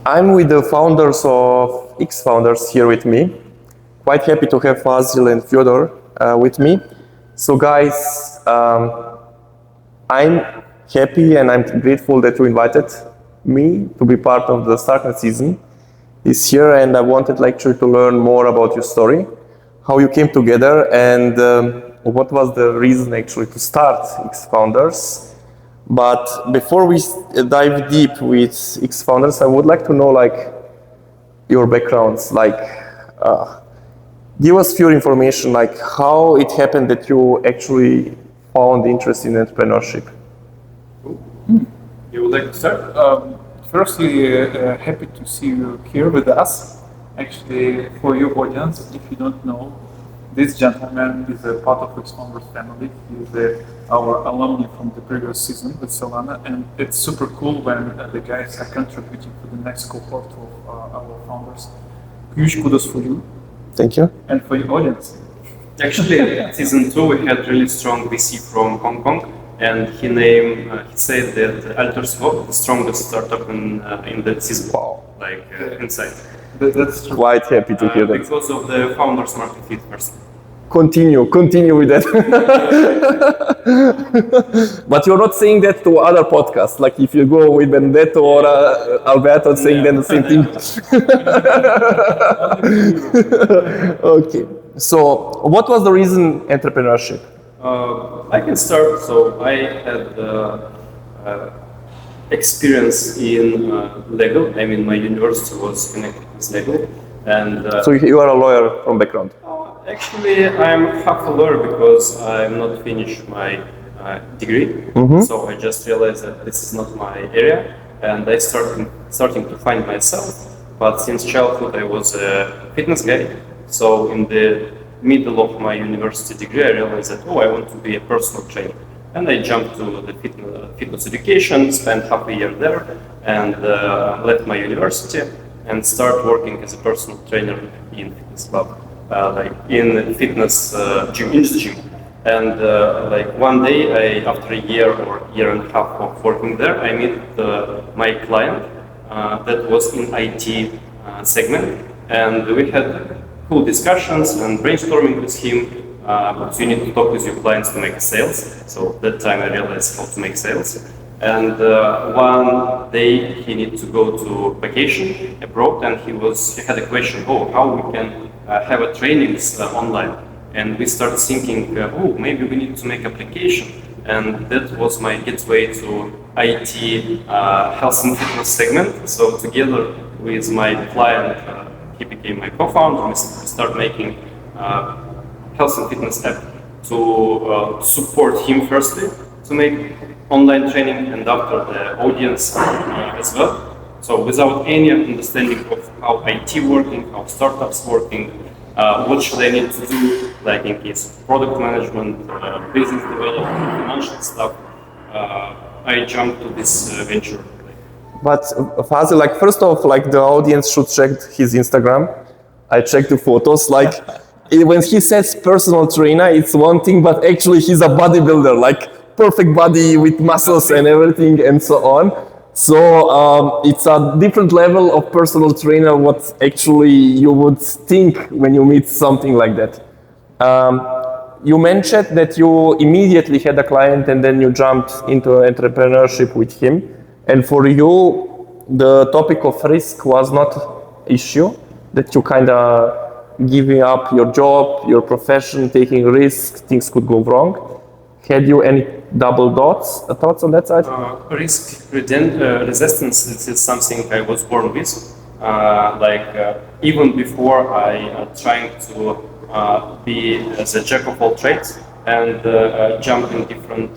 I'm with the founders of X-Founders here with me. Quite happy to have Fazil and Fedor with me. So guys, I'm happy and I'm grateful that you invited me to be part of the Startnet season this year, and I wanted actually to learn more about your story, how you came together, and what was the reason actually to start X-Founders. But before we dive deep with X-Founders, I would like to know your backgrounds, give us few information, how it happened that you actually found interest in entrepreneurship. You would like to start? Firstly, happy to see you here with us. Actually, for your audience, if you don't know, this gentleman is a part of X-Founders family. He's our alumni from the previous season with Solana, and it's super cool when the guys are contributing to the next cohort of our founders. Huge kudos for you. Thank you. And for your audience. Actually, season 2 we had really strong VC from Hong Kong, and he said that Alters was the strongest startup in the season. Wow. Inside. That's true. Quite happy to hear that. Because of the founders market fit first. Continue with that. But you're not saying that to other podcasts, like if you go with Benedetto or Alberto saying then the same thing. Okay, so what was the reason entrepreneurship? I can start. So I had experience in legal. I mean, my university was connected with legal. And so you are a lawyer from background? Actually, I'm half a lawyer because I'm not finished my degree. So I just realized that this is not my area, and I starting to find myself. But since childhood, I was a fitness guy. So in the middle of my university degree, I realized that I want to be a personal trainer, and I jumped to the fitness education, spent half a year there, and left my university and start working as a personal trainer in fitness club. In the fitness gym, in the gym. And one day, after a year or year and a half of working there, I met my client that was in IT segment, and we had cool discussions and brainstorming with him. But you need to talk with your clients to make sales. So that time I realized how to make sales. And one day he needed to go to vacation abroad, and he had a question: how we can have a trainings online? And we started thinking, maybe we need to make application. And that was my gateway to IT health and fitness segment. So together with my client, he became my co-founder. We started making health and fitness app to support him firstly to make online training, and after the audience as well. So without any understanding of how IT working, how startups working, what should I need to do, like in case of product management, business development, financial stuff, I jumped to this venture. But Fazil, first off, the audience should check his Instagram. I checked the photos. When he says personal trainer, it's one thing, but actually he's a bodybuilder, perfect body with muscles and everything and so on. So it's a different level of personal trainer what actually you would think when you meet something like that. You mentioned that you immediately had a client and then you jumped into entrepreneurship with him. And for you, the topic of risk was not issue, that you kind of giving up your job, your profession, taking risks, things could go wrong. Had you any double thoughts on that side? Risk resistance, this is something I was born with. Even before I trying to be as a jack of all trades and jump in different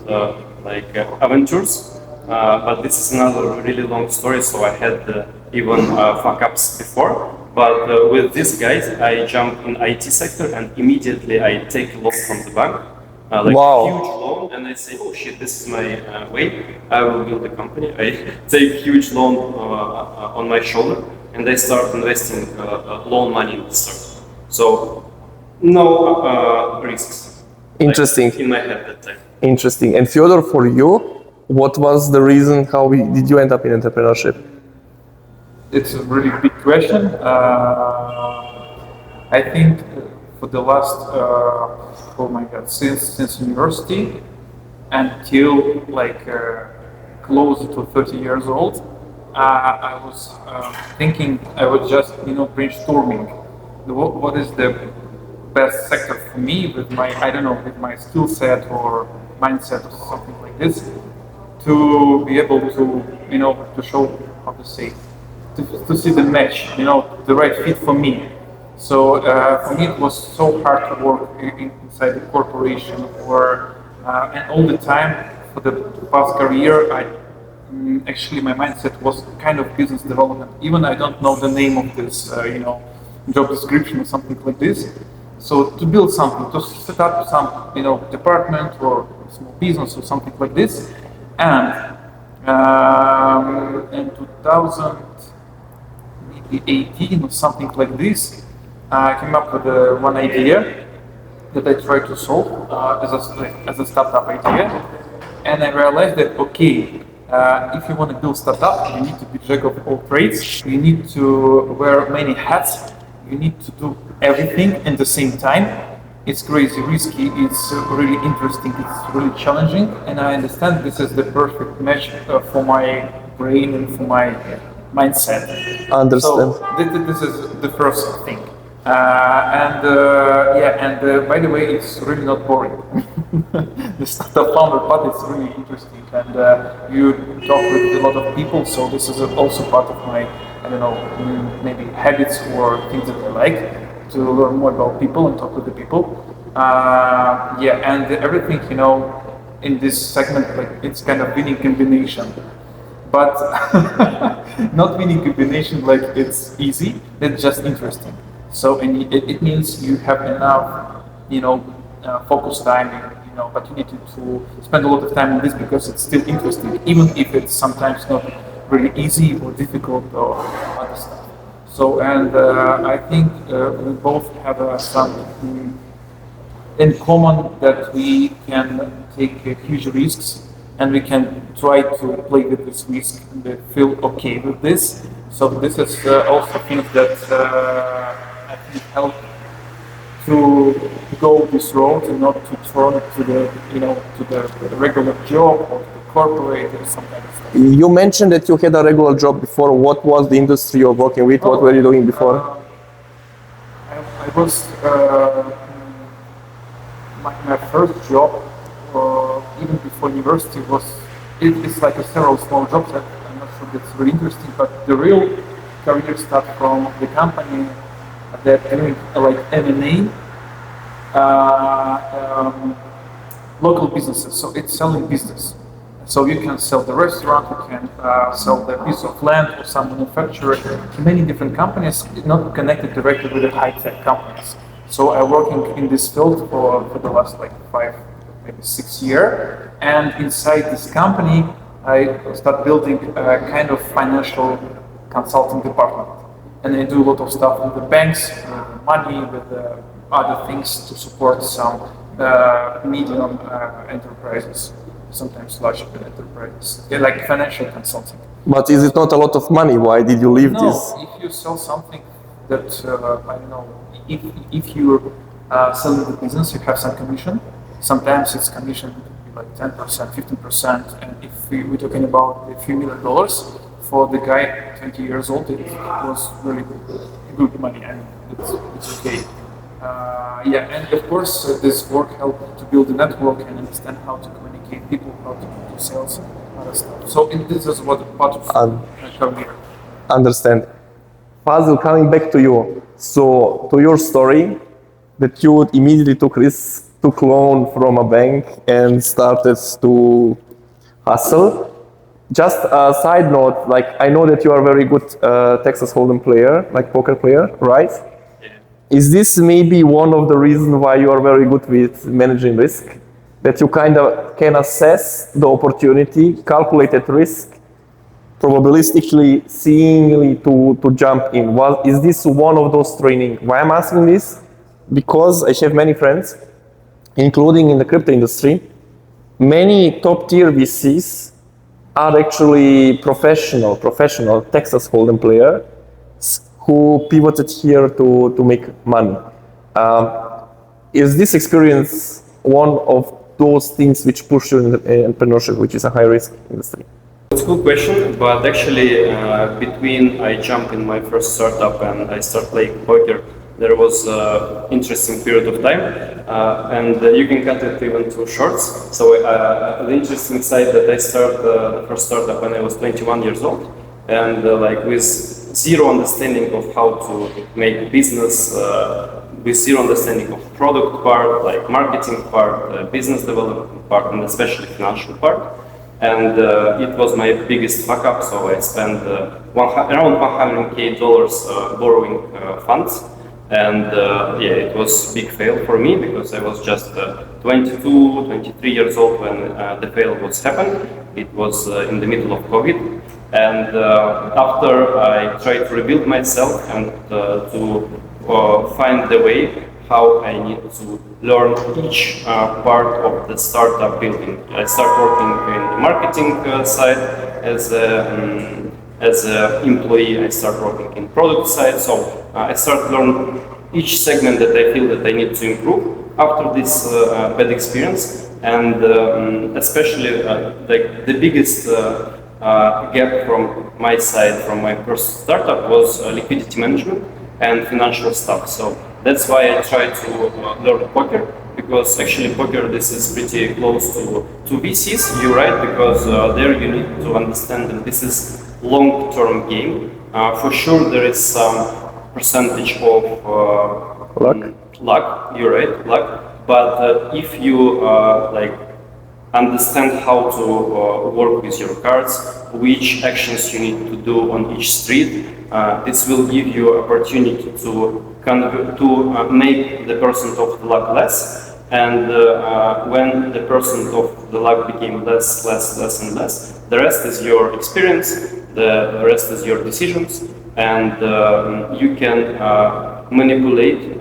adventures. But this is another really long story, so I had even fuck ups before. But with these guys, I jump in IT sector and immediately I take a loan from the bank. Wow. Huge loan, and I say, oh shit, this is my way. I will build a company. I take huge loan on my shoulder, and I start investing loan money in the startup. So no risks. Interesting. In my head that time. Interesting. And Fyodor, for you, what was the reason? Did you end up in entrepreneurship? It's a really big question. I think for the last, oh my God, since university until like close to 30 years old, I was thinking, I was just brainstorming. What is the best sector for me with my, I don't know, with my skill set or mindset or something like this, to be able to to show, how to say, to see the match, the right fit for me. So for me, it was so hard to work inside the corporation, or and all the time for the past career, actually my mindset was kind of business development. Even I don't know the name of this, job description or something like this. So to build something, to set up some, department or small business or something like this, and in 2018 or something like this, I came up with one idea that I tried to solve as a startup idea, and I realized that okay, if you want to build startup, you need to be jack of all trades. You need to wear many hats. You need to do everything at the same time. It's crazy risky. It's really interesting. It's really challenging, and I understand this is the perfect match for my brain and for my mindset. Understand. So this is the first thing. By the way, it's really not boring. The startup founder part is really interesting, and you talk with a lot of people. So this is also part of my, I don't know, maybe habits or things that I like to learn more about people and talk with the people. And everything, in this segment, like it's kind of winning combination, but not winning combination like it's easy. It's just interesting. So and it means you have enough, focus time, opportunity to spend a lot of time on this because it's still interesting, even if it's sometimes not really easy or difficult or other stuff. So and I think we both have some in common, that we can take huge risks and we can try to play with this risk and feel okay with this. So this is also things that I think help to go this road and not to turn to the to the regular job or the corporate or some kind of stuff. You mentioned that you had a regular job before. What was the industry you're working with? What were you doing before? I was my first job, even before university, was it's like several small jobs that I'm not sure that's really interesting, but the real career started from the company that doing like M&A, local businesses. So it's selling business. So you can sell the restaurant, you can sell the piece of land or some manufacturer. Many different companies, not connected directly with the high-tech companies. So I'm working in this field for the last like 5, maybe 6 years. And inside this company, I start building a kind of financial consulting department. And I do a lot of stuff with the banks, with money, with other things to support some medium enterprises, sometimes large enterprises. They're like financial consulting. But is it not a lot of money? Why did you leave this? No, if you sell something that, I don't know, if you're selling the business, you have some commission. Sometimes it's commission like 10%, 15%, and if we're talking about a few $1 million, for the guy 20 years old, it was really good money. I mean, it's okay. And of course, this work helped to build a network and understand how to communicate people, how to do sales and other stuff. So this is what part of my career. Understand. Fazil, coming back to you. So, to your story, that you immediately took loan from a bank and started to hustle. Just a side note, like I know that you are a very good Texas Hold'em player, like poker player, right? Yeah. Is this maybe one of the reasons why you are very good with managing risk? That you kind of can assess the opportunity, calculated risk, probabilistically, seeingly to jump in. Is this one of those training? Why I'm asking this? Because I have many friends, including in the crypto industry, many top tier VCs are actually professional Texas Hold'em players who pivoted here to make money. Is this experience one of those things which push you in entrepreneurship, which is a high-risk industry? It's a good question, but actually between I jumped in my first startup and I started playing poker, there was an interesting period of time, and you can cut it even to shorts. So the interesting side that I started the first startup when I was 21 years old, and like with zero understanding of how to make business, with zero understanding of product part, like marketing part, business development part, and especially financial part. And it was my biggest fuck up, so I spent around $100K borrowing funds. And yeah, it was a big fail for me because I was just 22, 23 years old when the fail was happened. It was in the middle of COVID. And after I tried to rebuild myself and to find the way how I need to learn each part of the startup building. I started working in the marketing side as an employee. I started working in product side. So I started learn each segment that I feel that I need to improve after this bad experience. And especially like the biggest gap from my side, from my first startup, was liquidity management and financial stuff. So that's why I try to learn poker, because actually poker, this is pretty close to VCs, you're right, because there you need to understand that this is long-term game. For sure there is some percentage of luck, you're right, luck, but if you like understand how to work with your cards, which actions you need to do on each street, this will give you opportunity to make the percent of the luck less, and when the percent of the luck became less and less, the rest is your experience, the rest is your decisions, and you can manipulate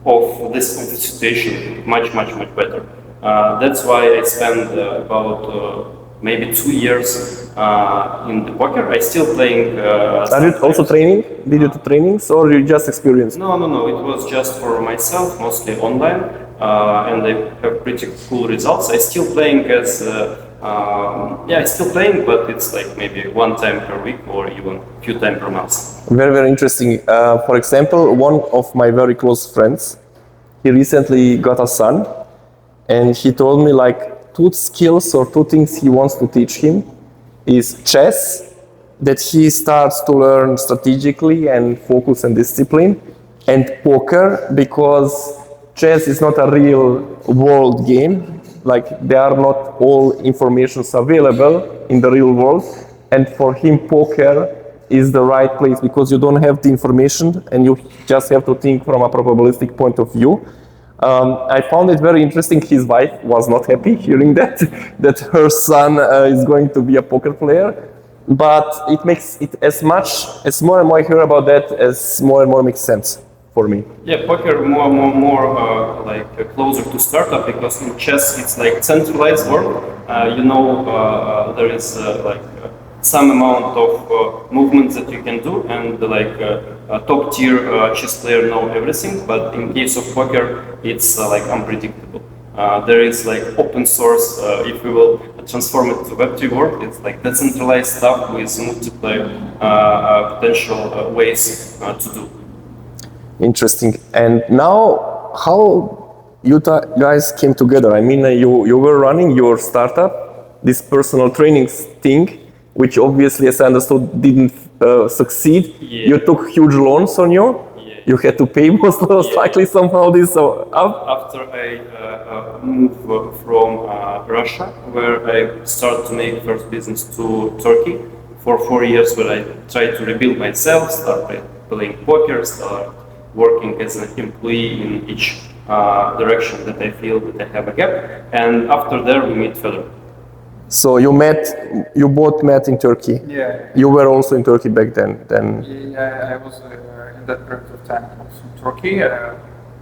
of the situation much better. That's why I spent about maybe 2 years in the poker. I still playing. Are you also training? Did you do trainings or you just experienced? No. It was just for myself, mostly online, and I have pretty cool results. I still playing as. I still playing, but it's like maybe one time per week or even a few times per month. Very interesting. For example, one of my very close friends, he recently got a son, and he told me like 2 skills or 2 things he wants to teach him is chess, that he starts to learn strategically and focus and discipline, and poker, because chess is not a real world game. Like there are not all informations available in the real world, and for him poker is the right place because you don't have the information and you just have to think from a probabilistic point of view. I found it very interesting. His wife was not happy hearing that her son is going to be a poker player, but it makes it as more and more I hear about that, as more and more makes sense for me. Yeah, poker more like closer to startup, because in chess it's like centralized work. There is like some amount of movements that you can do, and like a top tier chess player know everything. But in case of poker, it's like unpredictable. There is like open source. If we will transform it to Web3 world, it's like decentralized stuff with multiple potential ways to do. Interesting. And now, how you guys came together? I mean, you were running your startup, this personal training thing, which obviously, as I understood, didn't succeed. Yeah. You took huge loans on you. Yeah. You had to pay most likely somehow this. After I moved from Russia, where I started to make first business, to Turkey for 4 years, where I tried to rebuild myself, started playing poker, started working as an employee in each direction that I feel that I have a gap. And after there, we meet Fedor. So you both met in Turkey. Yeah. You were also in Turkey back then. Yeah, I was in that period of time also in Turkey.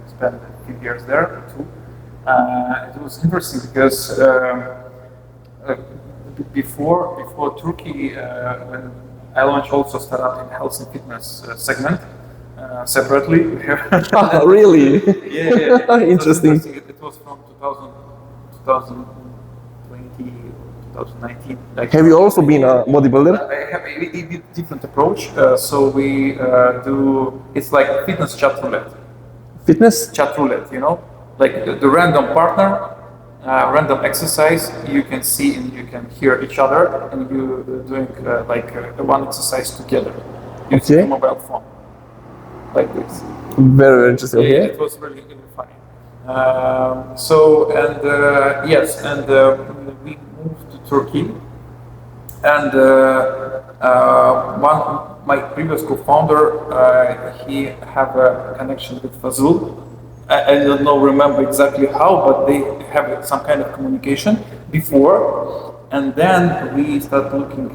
Spent a few years there too. It was interesting because before Turkey, when I launched also startup in health and fitness segment separately. Really? Yeah. Interesting. It was from 2020, 2019. Like, Have you also been a bodybuilder? I have a different approach. So we do, it's like fitness chat roulette. Fitness? Chat roulette, like the random partner, random exercise, you can see and you can hear each other, and you doing one exercise together using Okay. a mobile phone, like this. Very interesting. Yeah, Okay. it was really, really funny. We moved to Turkey, and my previous co-founder, he have a connection with Fazil. I don't know, remember exactly how, but they have some kind of communication before. And then we started looking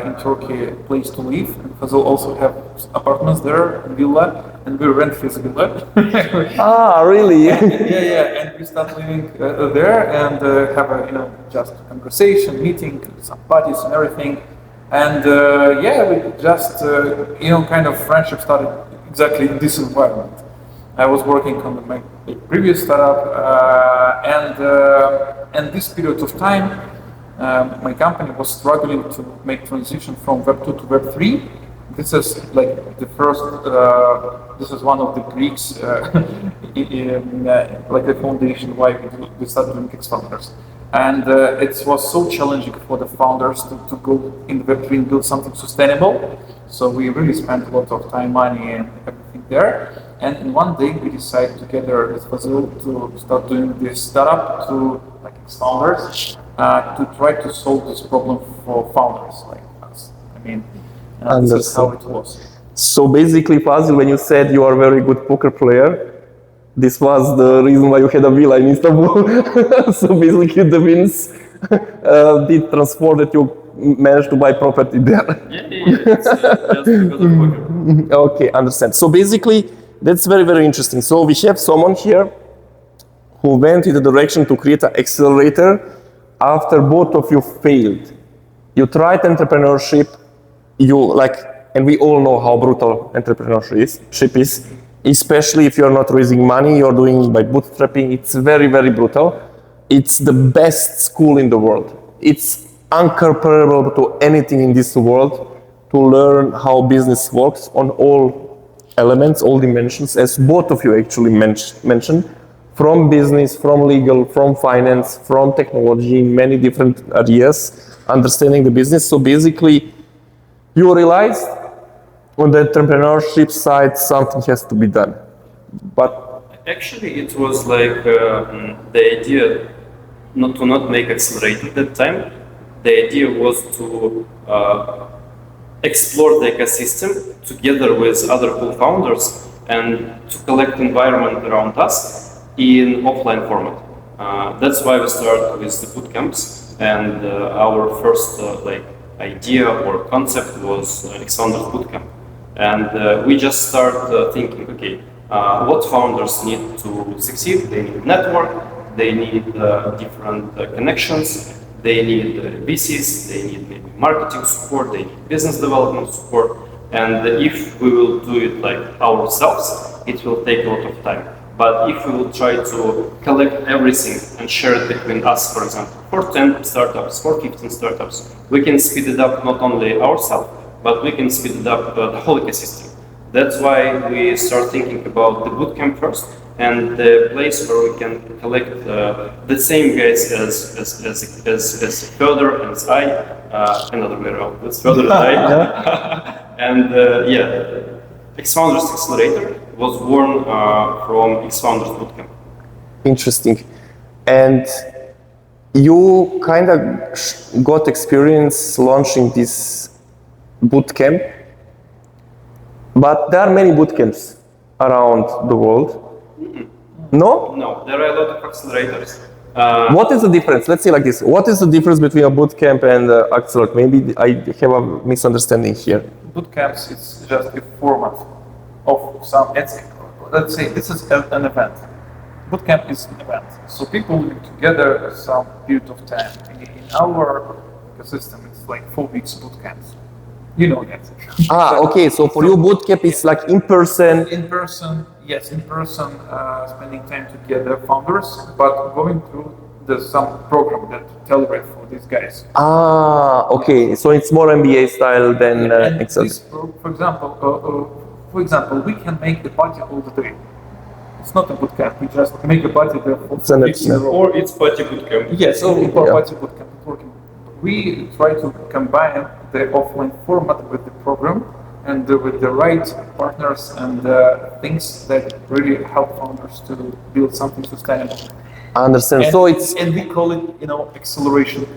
in Turkey a place to live. And Fazil also have apartments there, a villa, and we rent his villa. Really? Yeah. And we start living there and have a just conversation, meeting, some parties and everything. And we just kind of friendship started exactly in this environment. I was working on my previous startup, and this period of time, my company was struggling to make transition from Web 2 to Web 3. This is like the first. This is one of the Greeks, like the foundation why we started doing X-Founders. And it was so challenging for the founders to go in Web 3 and build something sustainable. So we really spent a lot of time, money, and everything there. And in one day we decided together with Fazil to start doing this startup to like X-Founders to try to solve this problem for founders like us. I mean, this is how it was. So basically, Fazil, when you said you are a very good poker player, this was the reason why you had a villa in Istanbul. So basically, the wins did transform that you managed to buy property there. Yeah. It's just because of poker. Okay, understand. So basically, that's very, very interesting. So we have someone here who went in the direction to create an accelerator after both of you failed. You tried entrepreneurship, and we all know how brutal entrepreneurship is, especially if you're not raising money, you're doing it by bootstrapping. It's very, very brutal. It's the best school in the world. It's uncomparable to anything in this world to learn how business works on all elements, all dimensions, as both of you actually mentioned, from business, from legal, from finance, from technology, many different areas, understanding the business. So basically, you realized on the entrepreneurship side, something has to be done. But actually, it was like the idea not make accelerator at that time. The idea was to explore the ecosystem together with other co-founders and to collect environment around us in offline format. That's why we started with the bootcamps, and our first idea or concept was Alexander's Bootcamp. And we just start thinking, okay, what founders need to succeed? They need network, they need different connections, they need VCs, they need maybe marketing support, they need business development support. And if we will do it like ourselves, it will take a lot of time. But if we will try to collect everything and share it between us, for example, for 10 startups, for 15 startups, we can speed it up not only ourselves, but we can speed it up the whole ecosystem. That's why we start thinking about the bootcamp first, and the place where we can collect the same guys as Fedor and I, another way around, that's Fedor and I. And X-Founders Accelerator was born from X-Founders Bootcamp. interesting. And you kind of got experience launching this bootcamp, but there are many bootcamps around the world. No? No, there are a lot of accelerators. What is the difference? Let's say like this. What is the difference between a bootcamp and accelerator? Maybe I have a misunderstanding here. Bootcamps is just a format of some. Let's say this is an event. Bootcamp is an event, so people live together some period of time. In our ecosystem. It's like 4 weeks bootcamps. You know that. Okay. So for you, bootcamp is like in person. In person, yes, in person, spending time together, founders, but going through some program that Accelerate for these guys. Okay. So it's more MBA style than Excel. For example, we can make the party all the day. It's not a bootcamp. We just make a party there for 4 weeks in a row. Or it's party bootcamp. Yes, or party bootcamp. Working. We try to combine the offline format with the program and with the right partners and things that really help founders to build something sustainable. I understand. And we call it, acceleration,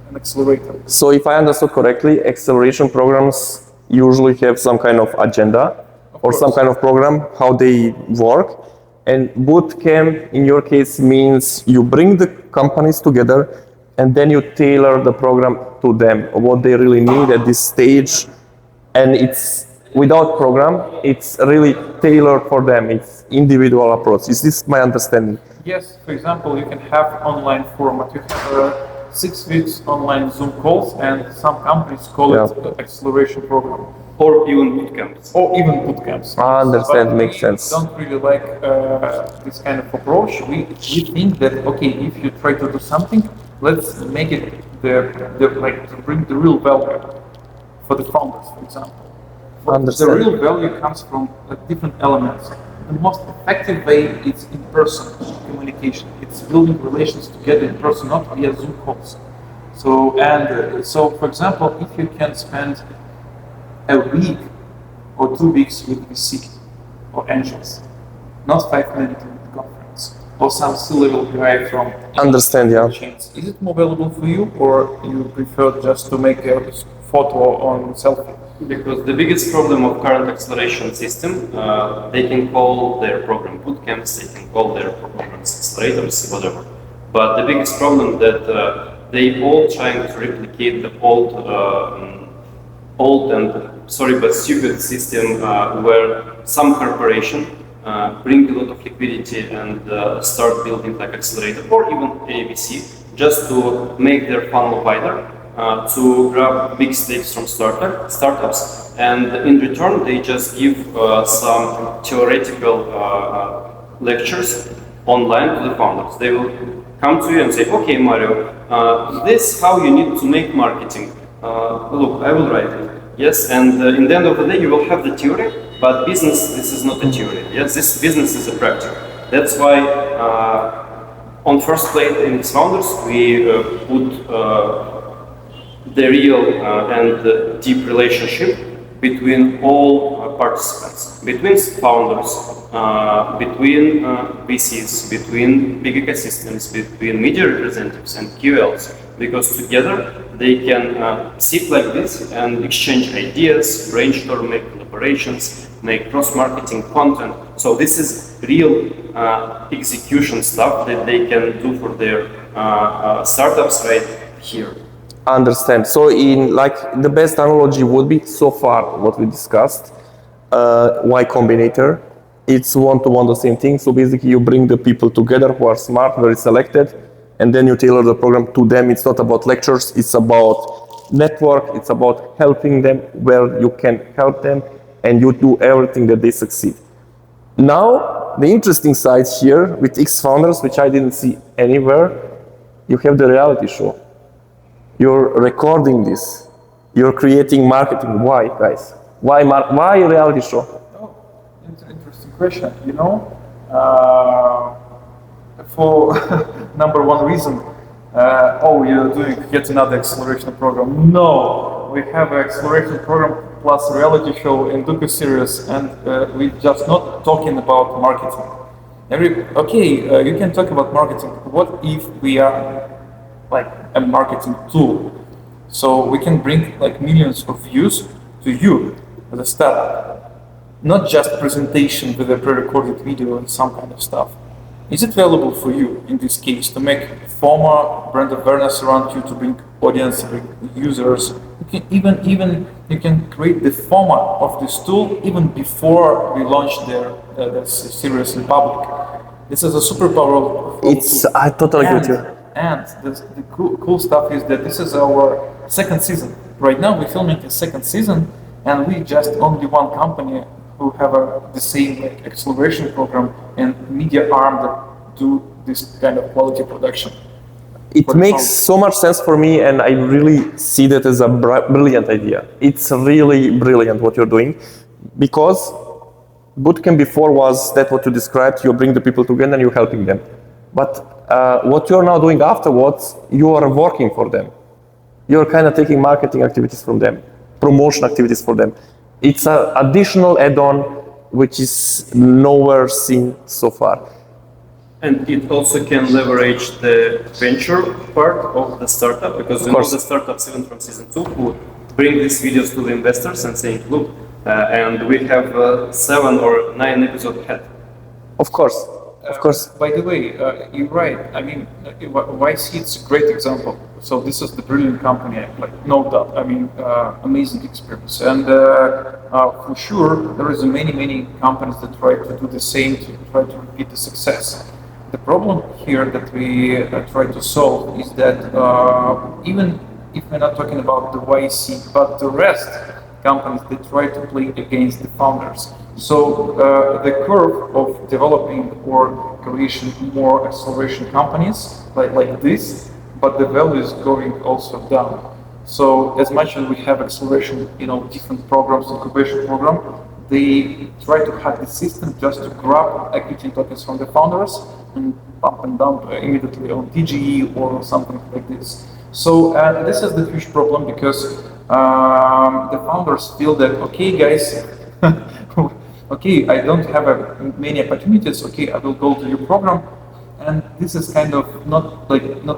an accelerator. So if I understood correctly, acceleration programs usually have some kind of agenda or some kind of program, how they work. And bootcamp, in your case, means you bring the companies together and then you tailor the program to them, what they really need at this stage. And it's without program, it's really tailored for them. It's individual approach. Is this my understanding? Yes, for example, you can have online format. You have 6 weeks online Zoom calls, and some companies call it acceleration program. Or even bootcamps. I understand, makes sense. We don't really like this kind of approach. We think that, okay, if you try to do something, let's make it to bring the real value for the founders, for example. The real value comes from different elements. The most effective way is in-person communication. It's building relations together in person, not via Zoom calls. So, for example, if you can spend a week or 2 weeks with VC or angels, not 5-minute conference, or some C-level guy from chains. Is it more valuable for you, or you prefer just to make a photo on selfie? Because the biggest problem of current acceleration system, they can call their program bootcamps, they can call their programs accelerators, whatever. But the biggest problem that they all trying to replicate the old and sorry but stupid system where some corporation bring a lot of liquidity and start building like accelerator or even ABC just to make their funnel wider. To grab big stakes from startups, and in return they just give some theoretical lectures online to the founders. They will come to you and say, okay Mario, this is how you need to make marketing. Look, I will write it. Yes, and in the end of the day you will have the theory, but business, this is not a theory. Yes, this business is a practice. That's why on first plate in its founders we put the real and deep relationship between all participants, between founders, between VCs, between big ecosystems, between media representatives and QLs, because together they can sit like this and exchange ideas, brainstorm, make collaborations, make cross-marketing content. So this is real execution stuff that they can do for their startups right here. Understand. So in the best analogy would be so far what we discussed, Y Combinator. It's one-to-one the same thing. So basically you bring the people together who are smart, very selected, and then you tailor the program to them. It's not about lectures, it's about network, it's about helping them where you can help them, and you do everything that they succeed. Now, the interesting side here with X Founders, which I didn't see anywhere, you have the reality show. You're recording this. You're creating marketing. Why, guys? Why reality show? Oh, it's an interesting question. For number one reason, you're doing yet another acceleration program. No, we have an acceleration program plus reality show in Duku series, and we're just not talking about marketing. You can talk about marketing. What if we are like a marketing tool, so we can bring like millions of views to you as a startup, not just presentation with a pre-recorded video and some kind of stuff. Is it valuable for you in this case to make former brand awareness around you, to bring audience, bring users? You can even you can create the format of this tool even before we launch the series in public. This is a super powerful tool. I totally agree with you. And the cool stuff is that this is our second season. Right now we're filming the second season, and we just only one company who have the same like acceleration program and media arm that do this kind of quality production. It makes so much sense for me, and I really see that as a brilliant idea. It's really brilliant what you're doing, because Bootcamp before was that what you described, you bring the people together and you're helping them. But what you're now doing afterwards, you are working for them. You're kind of taking marketing activities from them, promotion activities for them. It's an additional add-on which is nowhere seen so far. And it also can leverage the venture part of the startup, because you know the startups even from season 2 who bring these videos to the investors and saying, look, and we have 7 or 9 episodes ahead. Of course. By the way, you're right. I mean, YC, it's a great example. So this is the brilliant company, like no doubt. I mean, amazing experience. And for sure, there is many companies that try to do the same, to try to repeat the success. The problem here that we try to solve is that even if we're not talking about the YC, but the rest companies, they try to play against the founders. So the curve of developing or creation more acceleration companies like this, but the value is going also down. So as much as we have acceleration, different programs, incubation program, they try to hack the system just to grab equity tokens from the founders and pump and dump immediately on TGE or something like this. So this is the huge problem, because the founders feel that, okay guys, okay, I don't have many opportunities, okay, I will go to your program, and this is kind of not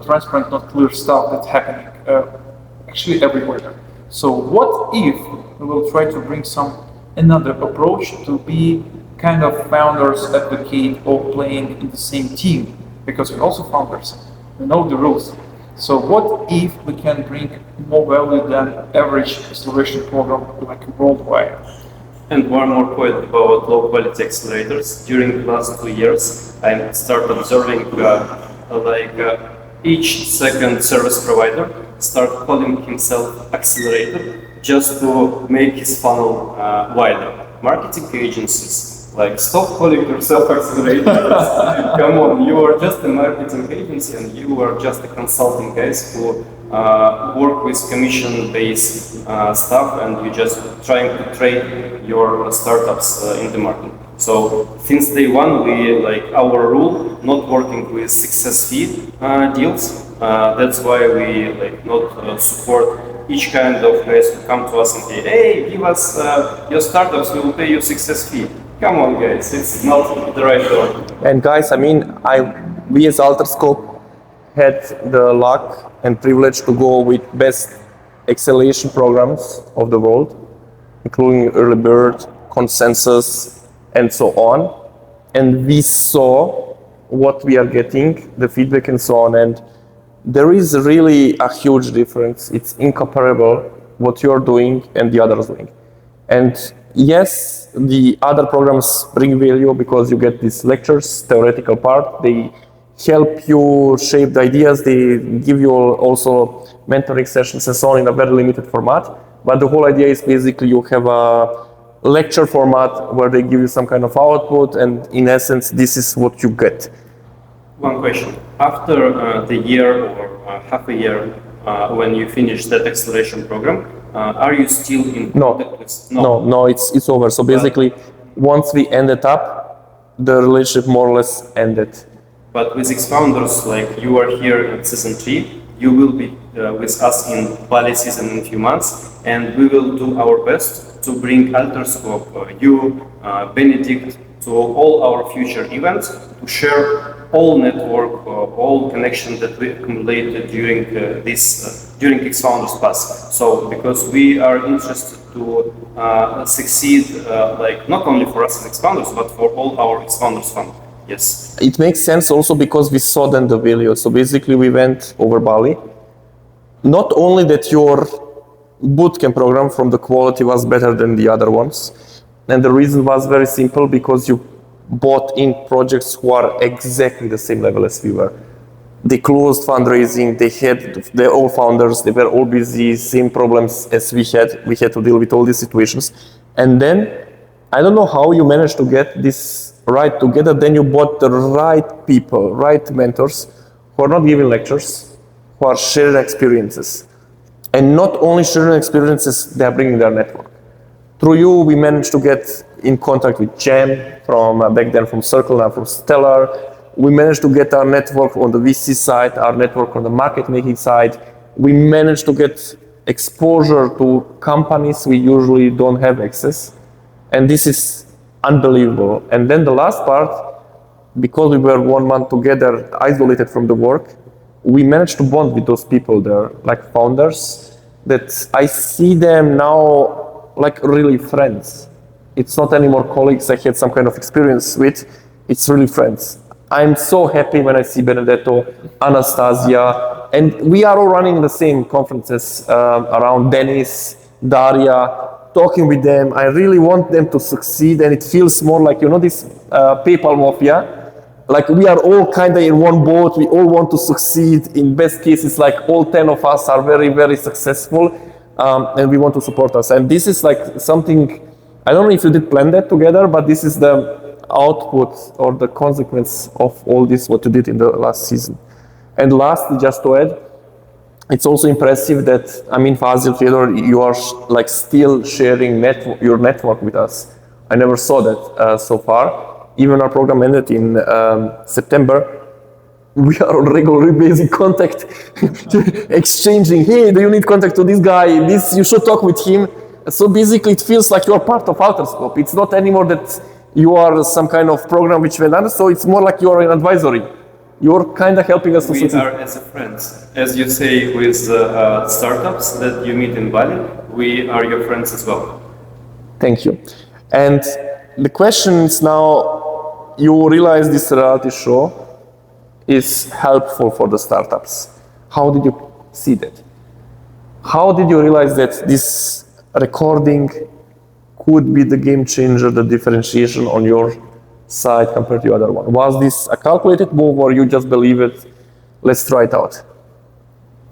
transparent, not clear stuff that's happening actually everywhere. So what if we will try to bring another approach to be kind of founders advocate or playing in the same team, because we're also founders, we know the rules. So what if we can bring more value than average acceleration program like worldwide? And one more point about low quality accelerators. During the last 2 years, I started observing each second service provider start calling himself accelerator just to make his funnel wider. Marketing agencies, stop calling yourself accelerators. Come on, you are just a marketing agency and you are just a consulting guys who work with commission-based stuff, and you're just trying to trade your startups in the market. So since day one, we our rule not working with success fee deals. That's why we not support each kind of guys who come to us and say, hey, give us your startups, we will pay you success fee. Come on, guys, it's not the right door. And guys, I mean, we as Alterscope had the luck and privilege to go with best acceleration programs of the world, including Early Bird, Consensus, and so on. And we saw what we are getting, the feedback and so on. And there is really a huge difference. It's incomparable what you're doing and the others doing. And yes, the other programs bring value because you get these lectures, theoretical part. They help you shape the ideas. They give you also mentoring sessions and so on in a very limited format. But the whole idea is basically you have a lecture format where they give you some kind of output, and in essence, this is what you get. One question. After the year or half a year, when you finish that acceleration program, are you still in contact with? No, it's over. So basically, once we ended up, the relationship more or less ended. But with ex-founders, you are here in season 3, you will be with us in Bali season in a few months, and we will do our best to bring Alterscope, you, Benedict, to all our future events, to share all network, all connections that we accumulated during during ex-founders pass. So because we are interested to succeed, not only for us as ex-founders, but for all our ex-founders fund. Yes. It makes sense also because we saw then the value. So basically we went over Bali. Not only that your bootcamp program from the quality was better than the other ones, and the reason was very simple, because you bought in projects who are exactly the same level as we were. They closed fundraising. They're all founders. They were all busy, same problems as we had. We had to deal with all these situations. And then, I don't know how you managed to get this right together. Then you bought the right people, right mentors, who are not giving lectures, who are sharing experiences. And not only sharing experiences, they are bringing their network. Through you, we managed to get in contact with Jam from back then from Circle, now from Stellar. We managed to get our network on the VC side, our network on the market making side. We managed to get exposure to companies we usually don't have access. And this is unbelievable. And then the last part, because we were 1 month together, isolated from the work, we managed to bond with those people there, like founders, that I see them now like really friends. It's not anymore colleagues I had some kind of experience with, it's really friends. I'm so happy when I see Benedetto, Anastasia, and we are all running the same conferences around Dennis, Daria, talking with them. I really want them to succeed, and it feels more like, this PayPal mafia. Like we are all kind of in one boat, we all want to succeed. In best cases, like all 10 of us are very, very successful, and we want to support us. And this is like something, I don't know if you did plan that together, but this is the output or the consequence of all this, what you did in the last season. And lastly, just to add, it's also impressive that, Fazil, Fedor, you are like still sharing your network with us. I never saw that so far. Even our program ended in September. We are on regular basic contact, exchanging, hey, do you need contact to this guy? You should talk with him. So basically it feels like you're part of Alterscope. It's not anymore that you are some kind of program which went under, so it's more like you are an advisory. You're kind of helping us to succeed. We are as a friends. As you say with startups that you meet in Bali, we are your friends as well. Thank you. And the question is now, you realize this reality show is helpful for the startups. How did you see that? How did you realize that this recording could be the game changer, the differentiation on your side compared to the other one? Was this a calculated move, or you just believe it? Let's try it out.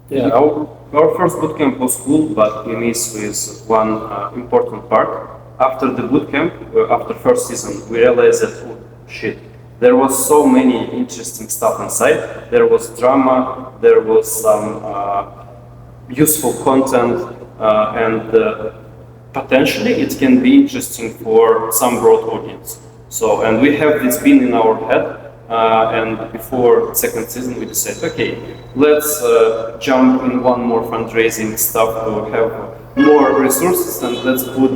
Yeah, our first bootcamp was cool, but we missed with one important part. After the bootcamp, after first season, we realized that, oh shit, there was so many interesting stuff inside. There was drama, there was some useful content, and potentially it can be interesting for some broad audience. So, and we have this been in our head, and before second season we decided, okay, let's jump in one more fundraising stuff to have more resources, and let's put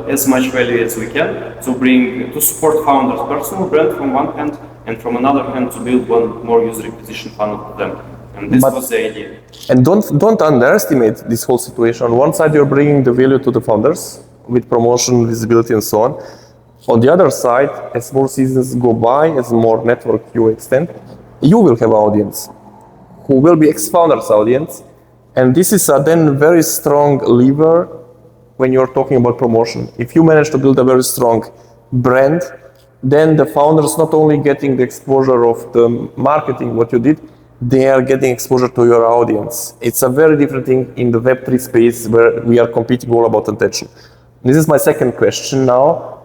as much value as we can to support founders' personal brand from one hand, and from another hand to build one more user acquisition funnel for them. And this was the idea. And don't underestimate this whole situation. On one side, you're bringing the value to the founders with promotion, visibility, and so on. On the other side, as more seasons go by, as more network you extend, you will have an audience who will be ex-founders' audience. And this is a then very strong lever when you're talking about promotion. If you manage to build a very strong brand, then the founders not only getting the exposure of the marketing, what you did, they are getting exposure to your audience. It's a very different thing in the Web3 space where we are competing all about attention. This is my second question now.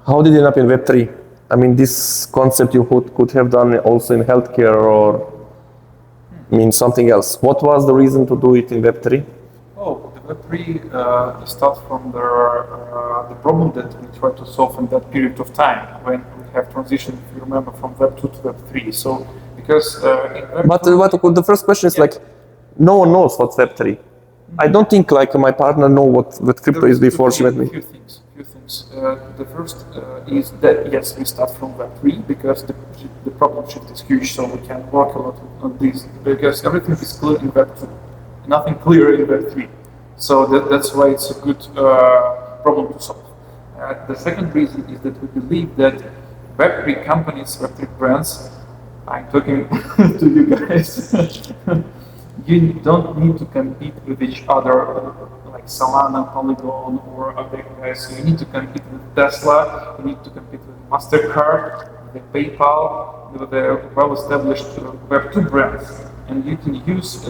How did you end up in Web3? This concept you could have done also in healthcare or something else. What was the reason to do it in Web3? Oh, the Web3 starts from the problem that we try to solve in that period of time when we have transitioned, if you remember, from Web2 to Web3. So, because in Web2, but the first question is no one knows what's Web3. I don't think my partner know what crypto is before she met me. Few things. The first is that yes, we start from Web3 because the problem shift is huge, so we can work a lot on this because everything is clear in Web2, nothing clear in Web3. So that's why it's a good problem to solve. The second reason is that we believe that Web3 companies, Web3 brands, I'm talking to you guys, you don't need to compete with each other like Solana, Polygon, or other guys. So you need to compete with Tesla, you need to compete with MasterCard, the PayPal, the well-established Web2 brands, and you can use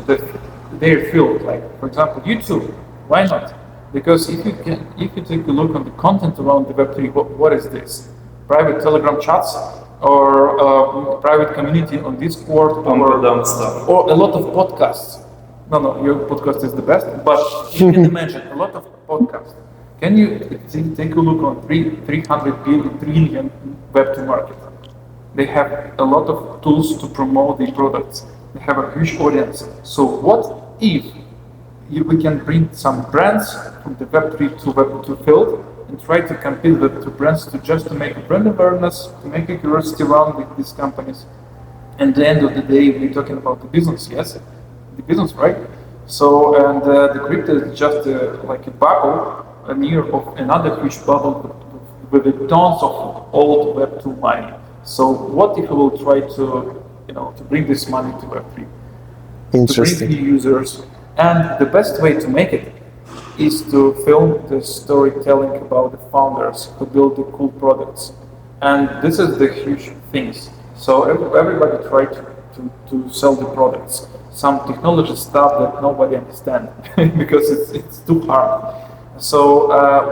their field. Like, for example, YouTube. Why not? Because if you take a look on the content around the Web3, what is this? Private Telegram chats or private community on Discord or dumb stuff. Or a lot of podcasts. No, your podcast is the best, but you can imagine a lot of podcasts. Can you take a look on 300 trillion Web2 market? They have a lot of tools to promote their products. They have a huge audience. So what if we can bring some brands from the Web3 to Web2 field and try to compete with the brands to make a brand awareness, to make a curiosity around with these companies. And at the end of the day, we're talking about the business, yes? The business, right? So, and the crypto is just like a bubble, near of another huge bubble with tons of old Web2 money. So what if we will try to, to bring this money to Web3? Interesting. To bring new users. And the best way to make it is to film the storytelling about the founders who build the cool products. And this is the huge things. So everybody try to sell the products. Some technology stuff that nobody understands because it's too hard. So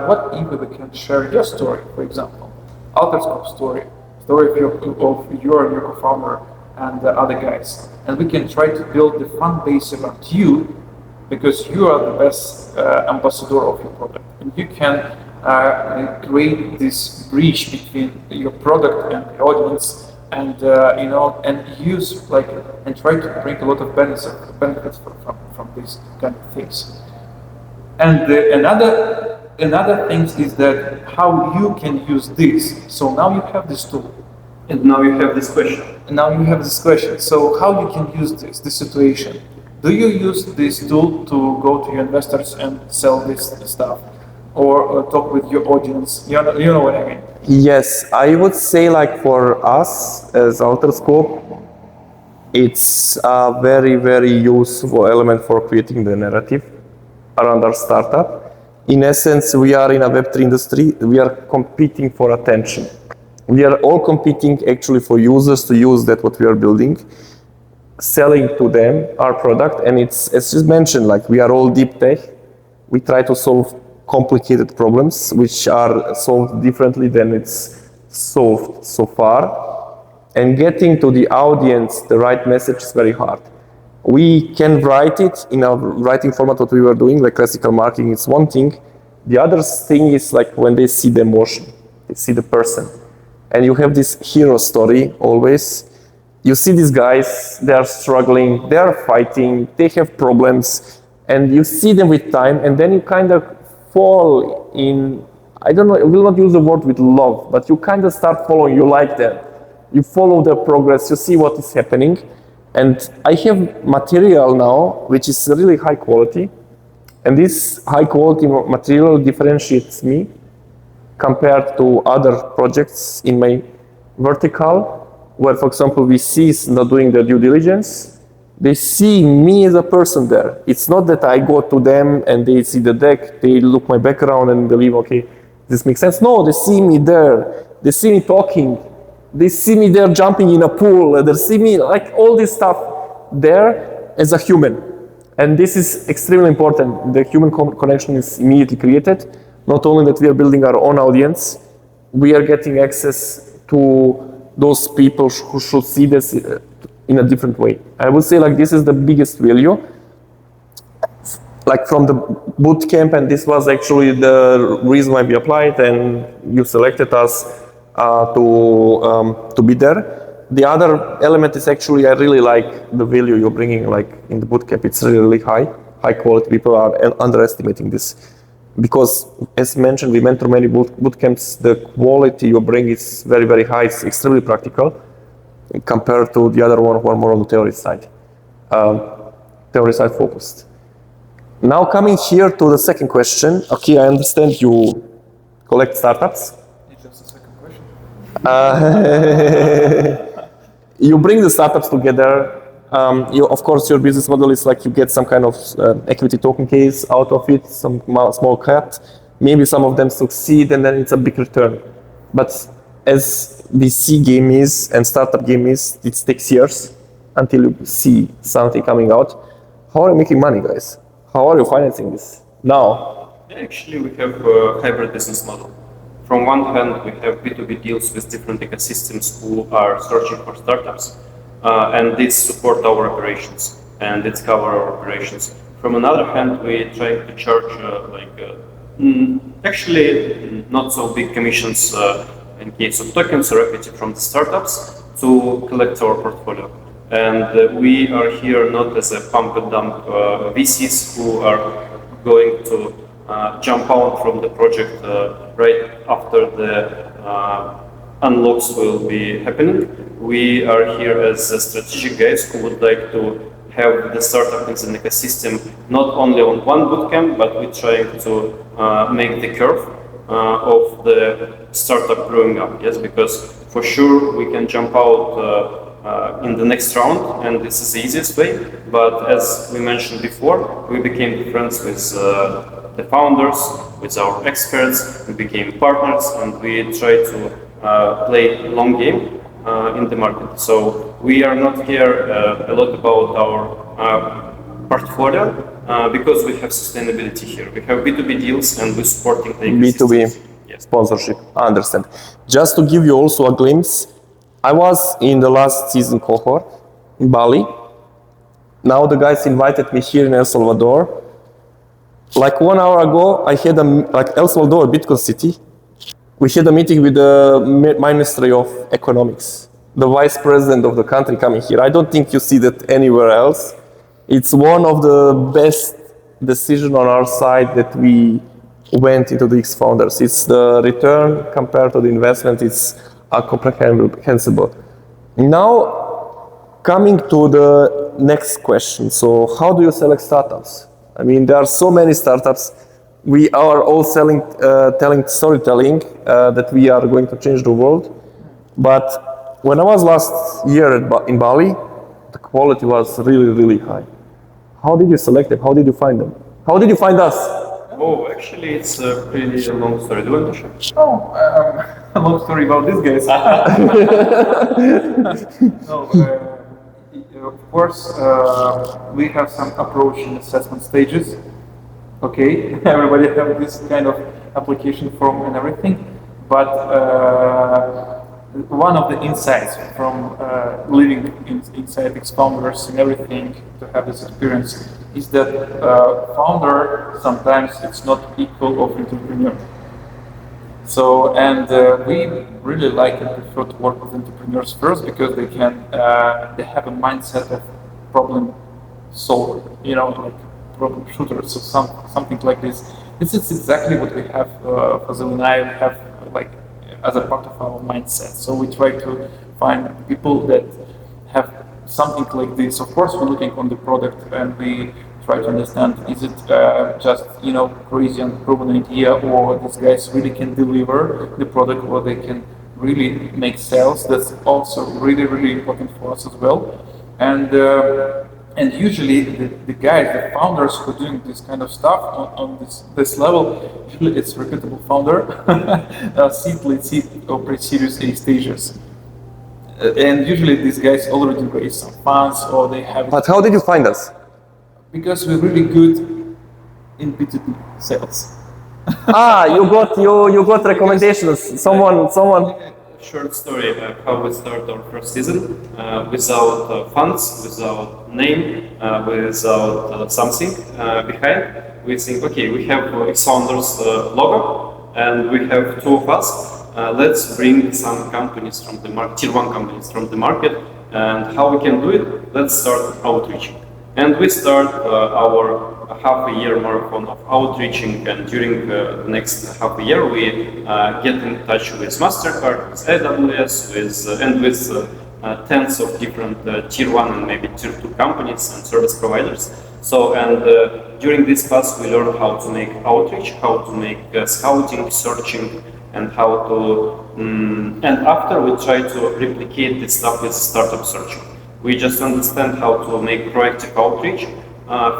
what if we can share your story, for example, Alterscope story of you and your co-founder and the other guys, and we can try to build the fan base around you because you are the best ambassador of your product, and you can create this bridge between your product and the audience, and and use and try to bring a lot of benefits from these kind of things. And another thing is that how you can use this. So now you have this tool, and now you have this question. So how you can use this situation? Do you use this tool to go to your investors and sell this stuff, or talk with your audience? You know what I mean? Yes, I would say for us as Alterscope, it's a very, very useful element for creating the narrative around our startup. In essence, we are in a Web3 industry. We are competing for attention. We are all competing actually for users to use what we are building, selling to them our product. And it's, as just mentioned, we are all deep tech. We try to solve complicated problems, which are solved differently than it's solved so far. And getting to the audience the right message is very hard. We can write it in a writing format, what we were doing, classical marketing is one thing. The other thing is when they see the emotion, they see the person. And you have this hero story always. You see these guys, they are struggling, they are fighting, they have problems, and you see them with time, and then you kind of fall in, I don't know, I will not use the word with love, but you kind of start following, you like them. You follow their progress, you see what is happening. And I have material now, which is really high quality. And this high quality material differentiates me compared to other projects in my vertical, where, for example, VC is not doing their due diligence. They see me as a person there. It's not that I go to them and they see the deck, they look my background and believe, okay, this makes sense. No, they see me there. They see me talking. They see me there jumping in a pool. They see me all this stuff there as a human. And this is extremely important. The human connection is immediately created. Not only that we are building our own audience, we are getting access to those people who should see this in a different way. I would say this is the biggest value. From the bootcamp, and this was actually the reason why we applied and you selected us to be there. The other element is actually I really like the value you're bringing in the bootcamp. It's really high quality. People are underestimating this. Because, as mentioned, we went through many bootcamps. The quality you bring is very, very high. It's extremely practical compared to the other one who are more on the theory side focused. Now coming here to the second question. Okay, I understand you collect startups. It's just a second question. You bring the startups together. Of course, your business model is you get some kind of equity token case out of it, some small cut. Maybe some of them succeed, and then it's a big return. But as VC game is and startup game is, it takes years until you see something coming out. How are you making money, guys? How are you financing this now? Actually, we have a hybrid business model. From one hand, we have B2B deals with different ecosystems who are searching for startups, and these support our operations and it's cover our operations. From another hand, we try to charge actually not so big commissions in case of tokens or equity from the startups to collect our portfolio. And we are here not as a pump and dump VCs who are going to jump out from the project right after the unlocks will be happening. We are here as strategic guys who would like to have the startup as an ecosystem not only on one bootcamp, but we're trying to make the curve of the startup growing up. Yes, because for sure we can jump out in the next round, and this is the easiest way. But as we mentioned before, we became friends with the founders, with our experts, we became partners, and we try to play long game in the market. So we are not here a lot about our portfolio because we have sustainability here. We have B2B deals and we're supporting the B2B sponsorship, I understand. Just to give you also a glimpse, I was in the last season cohort in Bali. Now the guys invited me here in El Salvador. Like 1 hour ago, I had El Salvador, Bitcoin City. We had a meeting with the Ministry of Economics, the vice president of the country coming here. I don't think you see that anywhere else. It's one of the best decisions on our side that we went into these founders. It's the return compared to the investment, it's comprehensible. Now, coming to the next question. So how do you select startups? I mean, there are so many startups. We are all telling storytelling that we are going to change the world. But when I was last year in Bali, the quality was really, really high. How did you select them? How did you find them? How did you find us? Oh, actually, it's a pretty long story. Do you want to share? Oh, a long story about this guys. No, of course, we have some approach and assessment stages. Okay, everybody have this kind of application form and everything, but one of the insights from living inside X founders and everything to have this experience is that founder sometimes it's not equal of entrepreneur. So, and we really like and prefer to work with entrepreneurs first because they have a mindset of problem solver, like problem shooters or something like this. This is exactly what we have, Fazil and I have like as a part of our mindset. So we try to find people that have something like this. Of course, we're looking on the product and we try to understand, is it just, crazy and proven idea, or these guys really can deliver the product, or they can really make sales. That's also really, really important for us as well. And usually the guys, the founders who are doing this kind of stuff on this level, usually it's reputable founder, seed or pre-series A stages. And usually these guys already raised some funds or they have... But how did you find us? Because we're really good in B2B sales. You got recommendations. Someone. Short story how we started our first season without funds, without name, without something behind. We think, okay, we have X-Founders logo and we have two of us. Let's bring some companies from the market, tier 1 companies from the market, and how we can do it? Let's start outreaching. And we start our half a year marathon of outreaching, and during the next half a year we get in touch with MasterCard, with AWS, and with tens of different tier 1 and maybe tier 2 companies and service providers. So, and during this class we learn how to make outreach, how to make scouting, searching, and how to, and after we try to replicate this stuff with startup searching. We just understand how to make proactive outreach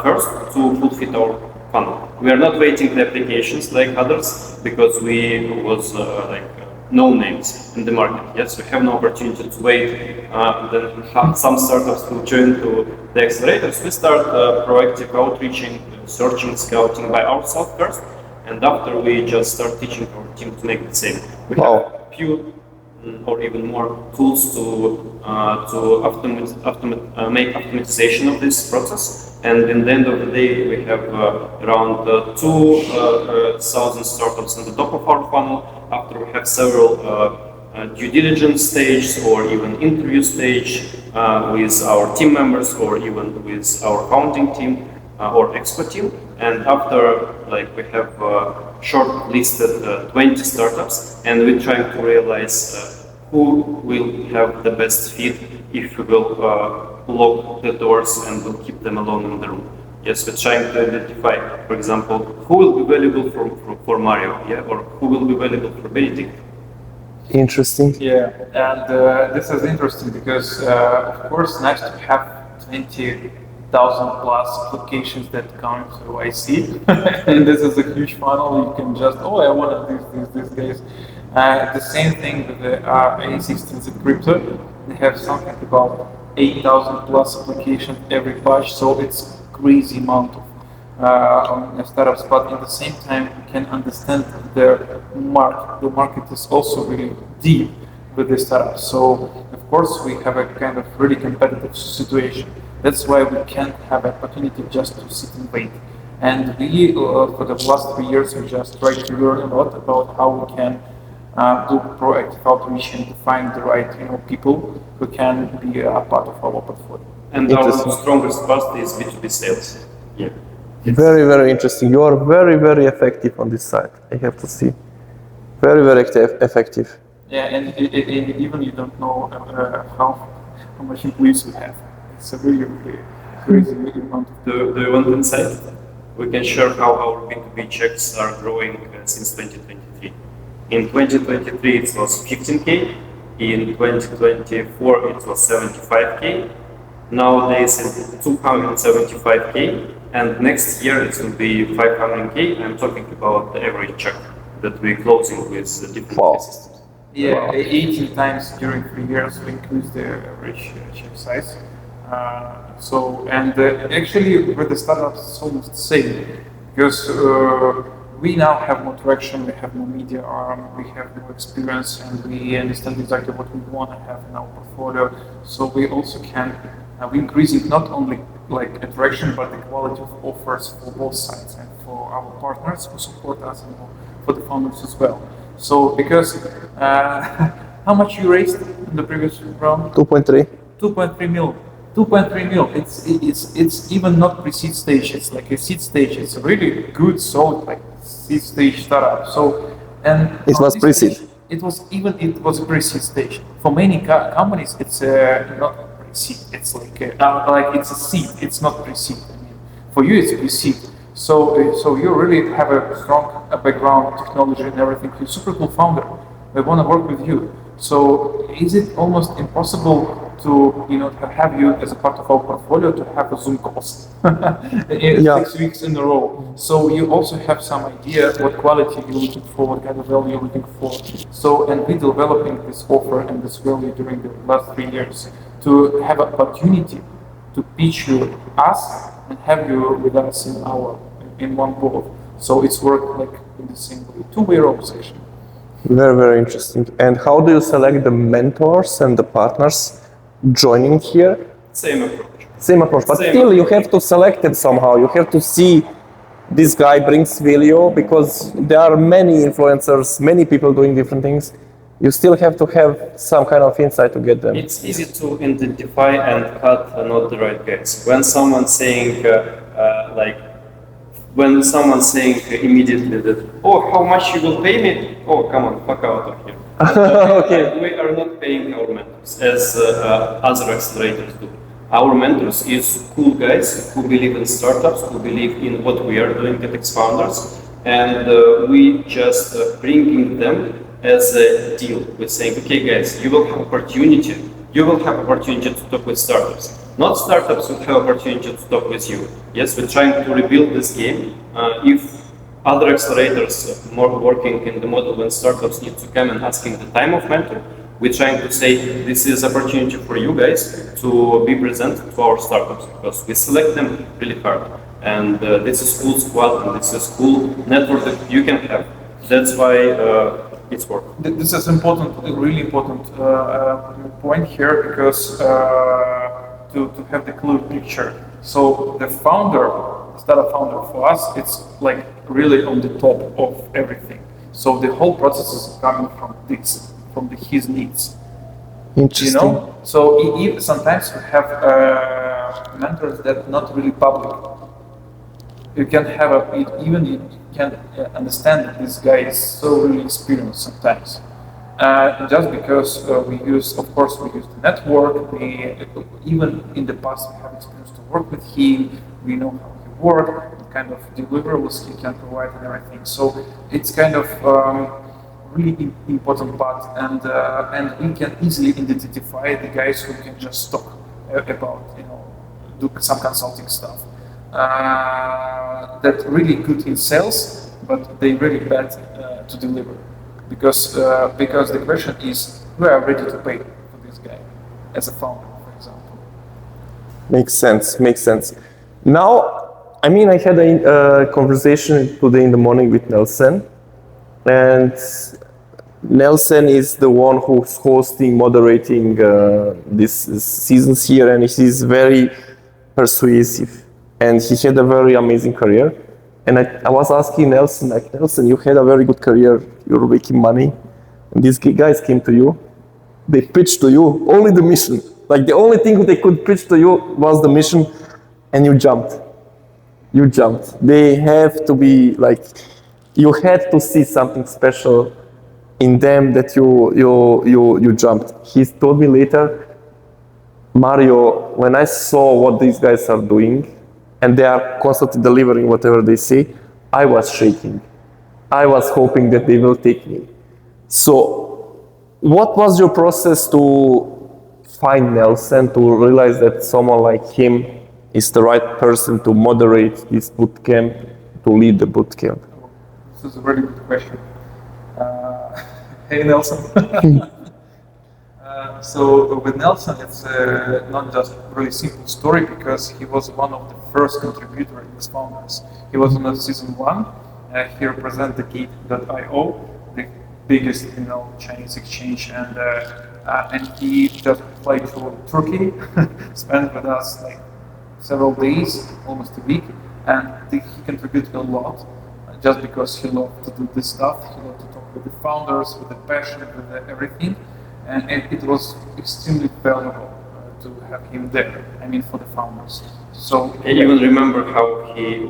first to fulfill our funnel. We are not waiting the applications like others because we was no names in the market. Yes, we have no opportunity to wait. Then some startups will join to the accelerators. We start proactive outreaching, searching, scouting by ourselves first, and after we just start teaching our team to make the same. We have a few or even more tools to make automatization of this process. And in the end of the day, we have around 2,000 startups on the top of our funnel. After we have several due diligence stages or even interview stage with our team members or even with our founding team or expert team. And after, like, we have short-listed 20 startups, and we're trying to realize who will have the best fit if we will lock the doors and will keep them alone in the room. Yes, we're trying to identify, for example, who will be valuable for Mario, yeah, or who will be valuable for Benedict. Interesting. Yeah, and this is interesting because, of course, nice to have 20,000 plus applications that come through IC, and this is a huge funnel. You can just, I want these guys. The same thing with the A16 encryptor. They have something about 8,000 plus applications every patch, so it's crazy amount of startups. But at the same time, you can understand the market. The market is also really deep with the startups. So of course, we have a kind of really competitive situation. That's why we can't have an opportunity just to sit and wait. And we, for the last 3 years, we just tried to learn a lot about how we can do proactive outreach and to find the right people who can be a part of our portfolio. And our strongest part is B2B sales. Yeah. Very, very interesting. You are very, very effective on this side, I have to see. Very, very effective. Yeah, and even you don't know how much employees we have. It's a really, really crazy amount. Do you want insight? We can share how our B2B checks are growing since 2023. In 2023 it was 15K, in 2024 it was 75K, nowadays it's 275K, and next year it will be 500K. I'm talking about the average check that we're closing with the different systems. Yeah, 18 times during 3 years we increased the average check size. Actually with the startups it's almost the same, because we now have more traction, we have more media arm, we have more experience, and we understand exactly what we want to have in our portfolio. So we also can, we're increasing not only like attraction, but the quality of offers for both sides and for our partners who support us and for the founders as well. So because, how much you raised in the previous round? 2.3. 2.3 mil. 2.3 mil. It's even not pre-seed stage. It's like a seed stage. It's a really good, solid like seed stage startup. So, and it was pre-seed. It was a pre-seed stage. For many companies, it's not pre-seed. It's like it's a seed. It's not pre-seed. I mean, for you, it's pre-seed. So you really have a strong background, technology, and everything. You're a super cool founder. We want to work with you. So is it almost impossible to have you as a part of our portfolio to have a Zoom calls 6 weeks in a row? So you also have some idea what quality you're looking for, what kind of value you're looking for. So, and we're developing this offer and this value during the last 3 years to have an opportunity to pitch you us and have you with us in one board. So it's worked like in the same way, two-way conversation. Very, very interesting. And how do you select the mentors and the partners joining here? Same approach. Same approach, but still you have to select it somehow. You have to see this guy brings value, because there are many influencers, many people doing different things. You still have to have some kind of insight to get them. It's easy to identify and cut not the right guys. When someone's saying immediately that, how much you will pay me? Oh, come on, fuck out of here. Okay. We are not paying our mentors as other accelerators do. Our mentors is cool guys who believe in startups, who believe in what we are doing at X-Founders, and we just bringing them as a deal. We're saying, okay guys, you will have opportunity to talk with startups. Not startups will have opportunity to talk with you. Yes, we're trying to rebuild this game. If other accelerators more working in the model when startups need to come and asking the time of mentor. We're trying to say this is opportunity for you guys to be present to our startups because we select them really hard. And this is cool squad and this is cool network that you can have. That's why it's working. This is important, a really important point here because to have the clear picture. So the founder, startup founder for us, it's like really on the top of everything. So the whole process is coming from this, from his needs. Interesting. You know, so sometimes we have mentors that not really public. You can have even you can understand that this guy is so really experienced sometimes. Just because we use the network. We even in the past we have experience to work with him. We know how he works, what kind of deliverables he can provide, and everything. So it's kind of really important part, and we can easily identify the guys who can just talk about, do some consulting stuff. That really good in sales, but they really bad to deliver, because the question is, we are ready to pay for this guy as a founder, for example. Makes sense. Now, I mean, I had a conversation today in the morning with Nelson, and Nelson is the one who's hosting, moderating these seasons here, and he's very persuasive, and he had a very amazing career. And I was asking Nelson, like, Nelson, you had a very good career, you're making money, and these guys came to you, they pitched to you only the mission. Like, the only thing they could pitch to you was the mission, and you jumped. They have to be like, you had to see something special in them that you jumped. He told me later, Mario, when I saw what these guys are doing, and they are constantly delivering whatever they say, I was shaking. I was hoping that they will take me. So, what was your process to find Nelson, to realize that someone like him is the right person to moderate this bootcamp, to lead the bootcamp? This is a very good question. Hey Nelson. So with Nelson, it's not just a really simple story, because he was one of the first contributors in these founders. He was in season 1. He represented the Gate.io, the biggest Chinese exchange, and he just flew to Turkey, spent with us like several days, almost a week, and he contributed a lot, just because he loved to do this stuff. He loved to talk with the founders, with the passion, with everything. And it was extremely valuable to have him there, I mean, for the founders. So I even remember how he,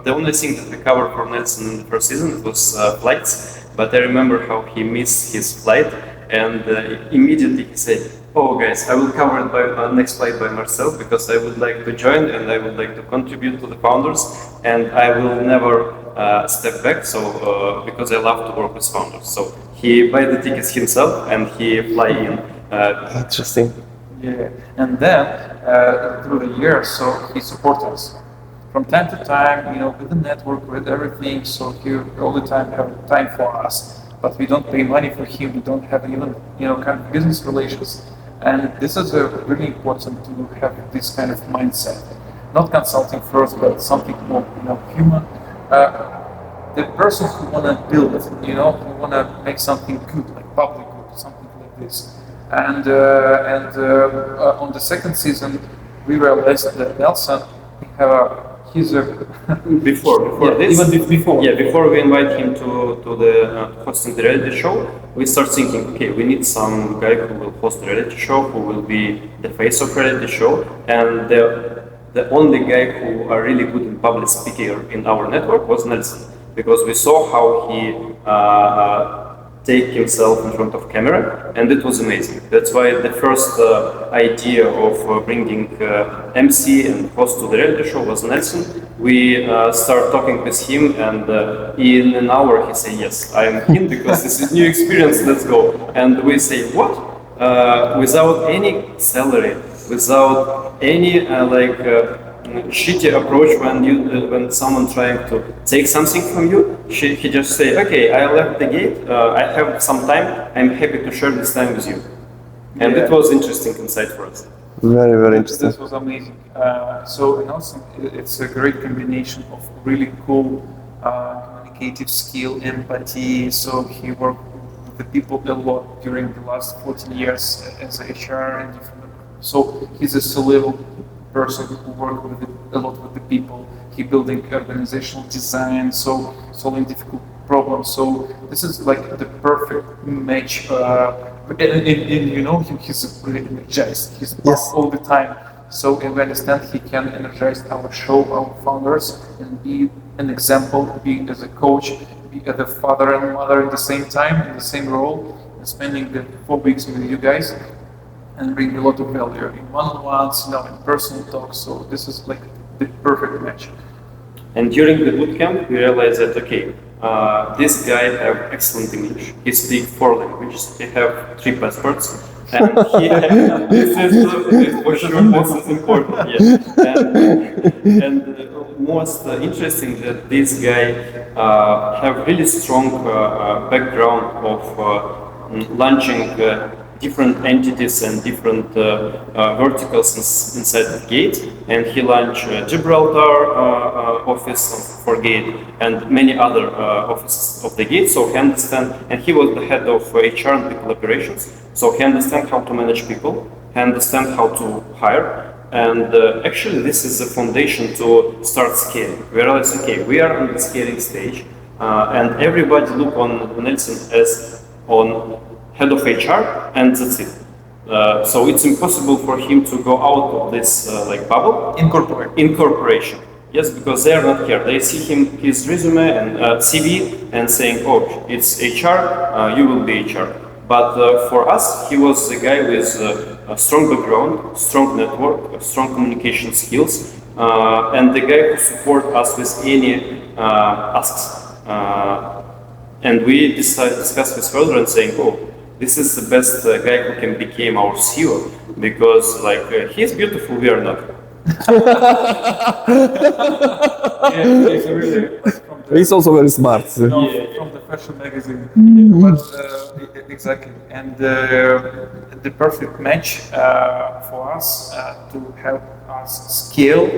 the only thing that we covered for Nelson in the first season was flights, but I remember how he missed his flight, and immediately he said, oh guys, I will cover it by next flight by myself, because I would like to join and I would like to contribute to the founders, and I will never step back, so because I love to work with founders. So he buy the tickets himself and he fly in. Interesting. Yeah, and then through the years, so he supports us from time to time, with the network, with everything. So he all the time have time for us, but we don't pay money for him. We don't have even kind of business relations, and this is really important to have this kind of mindset, not consulting first, but something more human. The person who wanna build it, who wanna make something good, like public good, something like this. And on the second season, we realized that Nelson, he's a before yeah, this, even before. Yeah, before we invite him to the hosting the reality show, we start thinking, okay, we need some guy who will host the reality show, who will be the face of reality show, and the only guy who are really good in public speaking in our network was Nelson, because we saw how he take himself in front of camera, and it was amazing. That's why the first idea of bringing MC and host to the reality show was Nelson. We start talking with him, and in an hour he say, yes, I'm in, because this is new experience, let's go. And we say, what? Without any salary, without any shitty approach when someone trying to take something from you. He just say, okay, I left the gate. I have some time. I'm happy to share this time with you. And it was interesting insight for us. Very, very interesting. This was amazing. So and also it's a great combination of really cool communicative skill, empathy. So he worked with the people a lot during the last 14 years as a HR and different. So he's a C-level person who worked with a lot with the people. He building organizational design, so solving difficult problems. So this is like the perfect match. And you know, he's really energized. He's Yes. all the time. So we understand he can energize our show, our founders, and be an example, be as a coach, be as a father and mother at the same time, in the same role, and spending the 4 weeks with you guys, and bring a lot of value in one-on-ones, you know, in personal talks. So this is like the perfect match. And during the bootcamp, we realized that okay, this guy have excellent English. He speaks 4 languages. He have 3 passports, and this is for sure this is important. Yeah. And most interesting that this guy have really strong background of launching different entities and different verticals inside the Gate, and he launched Gibraltar office for Gate and many other offices of the Gate. So he understand, and he was the head of HR and people operations. So he understand how to manage people, he understand how to hire, and actually this is the foundation to start scaling. We realize, okay, we are on the scaling stage, and everybody look on Nelson as on head of HR, and that's it. So it's impossible for him to go out of this like bubble. Incorporation. Yes, because they are not here. They see his resume and CV and saying, oh, it's HR, you will be HR. But for us, he was a guy with a strong background, strong network, strong communication skills, and the guy who support us with any asks. And we discussed with Fedor and saying, oh, this is the best guy who can become our CEO, because like he's beautiful, we are not. Yeah, he's really He's also very smart. from the fashion magazine. But exactly, and the perfect match for us to help us scale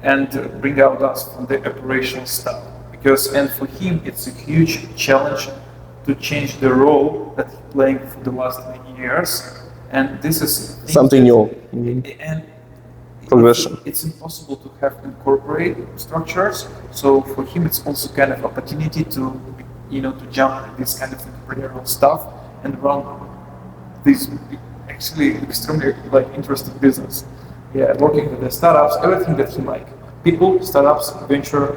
and bring out us from the operational stuff. Because and for him, it's a huge challenge to change the role that he's playing for the last many years, and this is Something new. And Progression. it's impossible to have incorporate structures. So for him, it's also kind of opportunity to, you know, to jump in this kind of entrepreneurial stuff and run this actually extremely like interesting business. Yeah, working with the startups, everything that he like. People, startups, venture,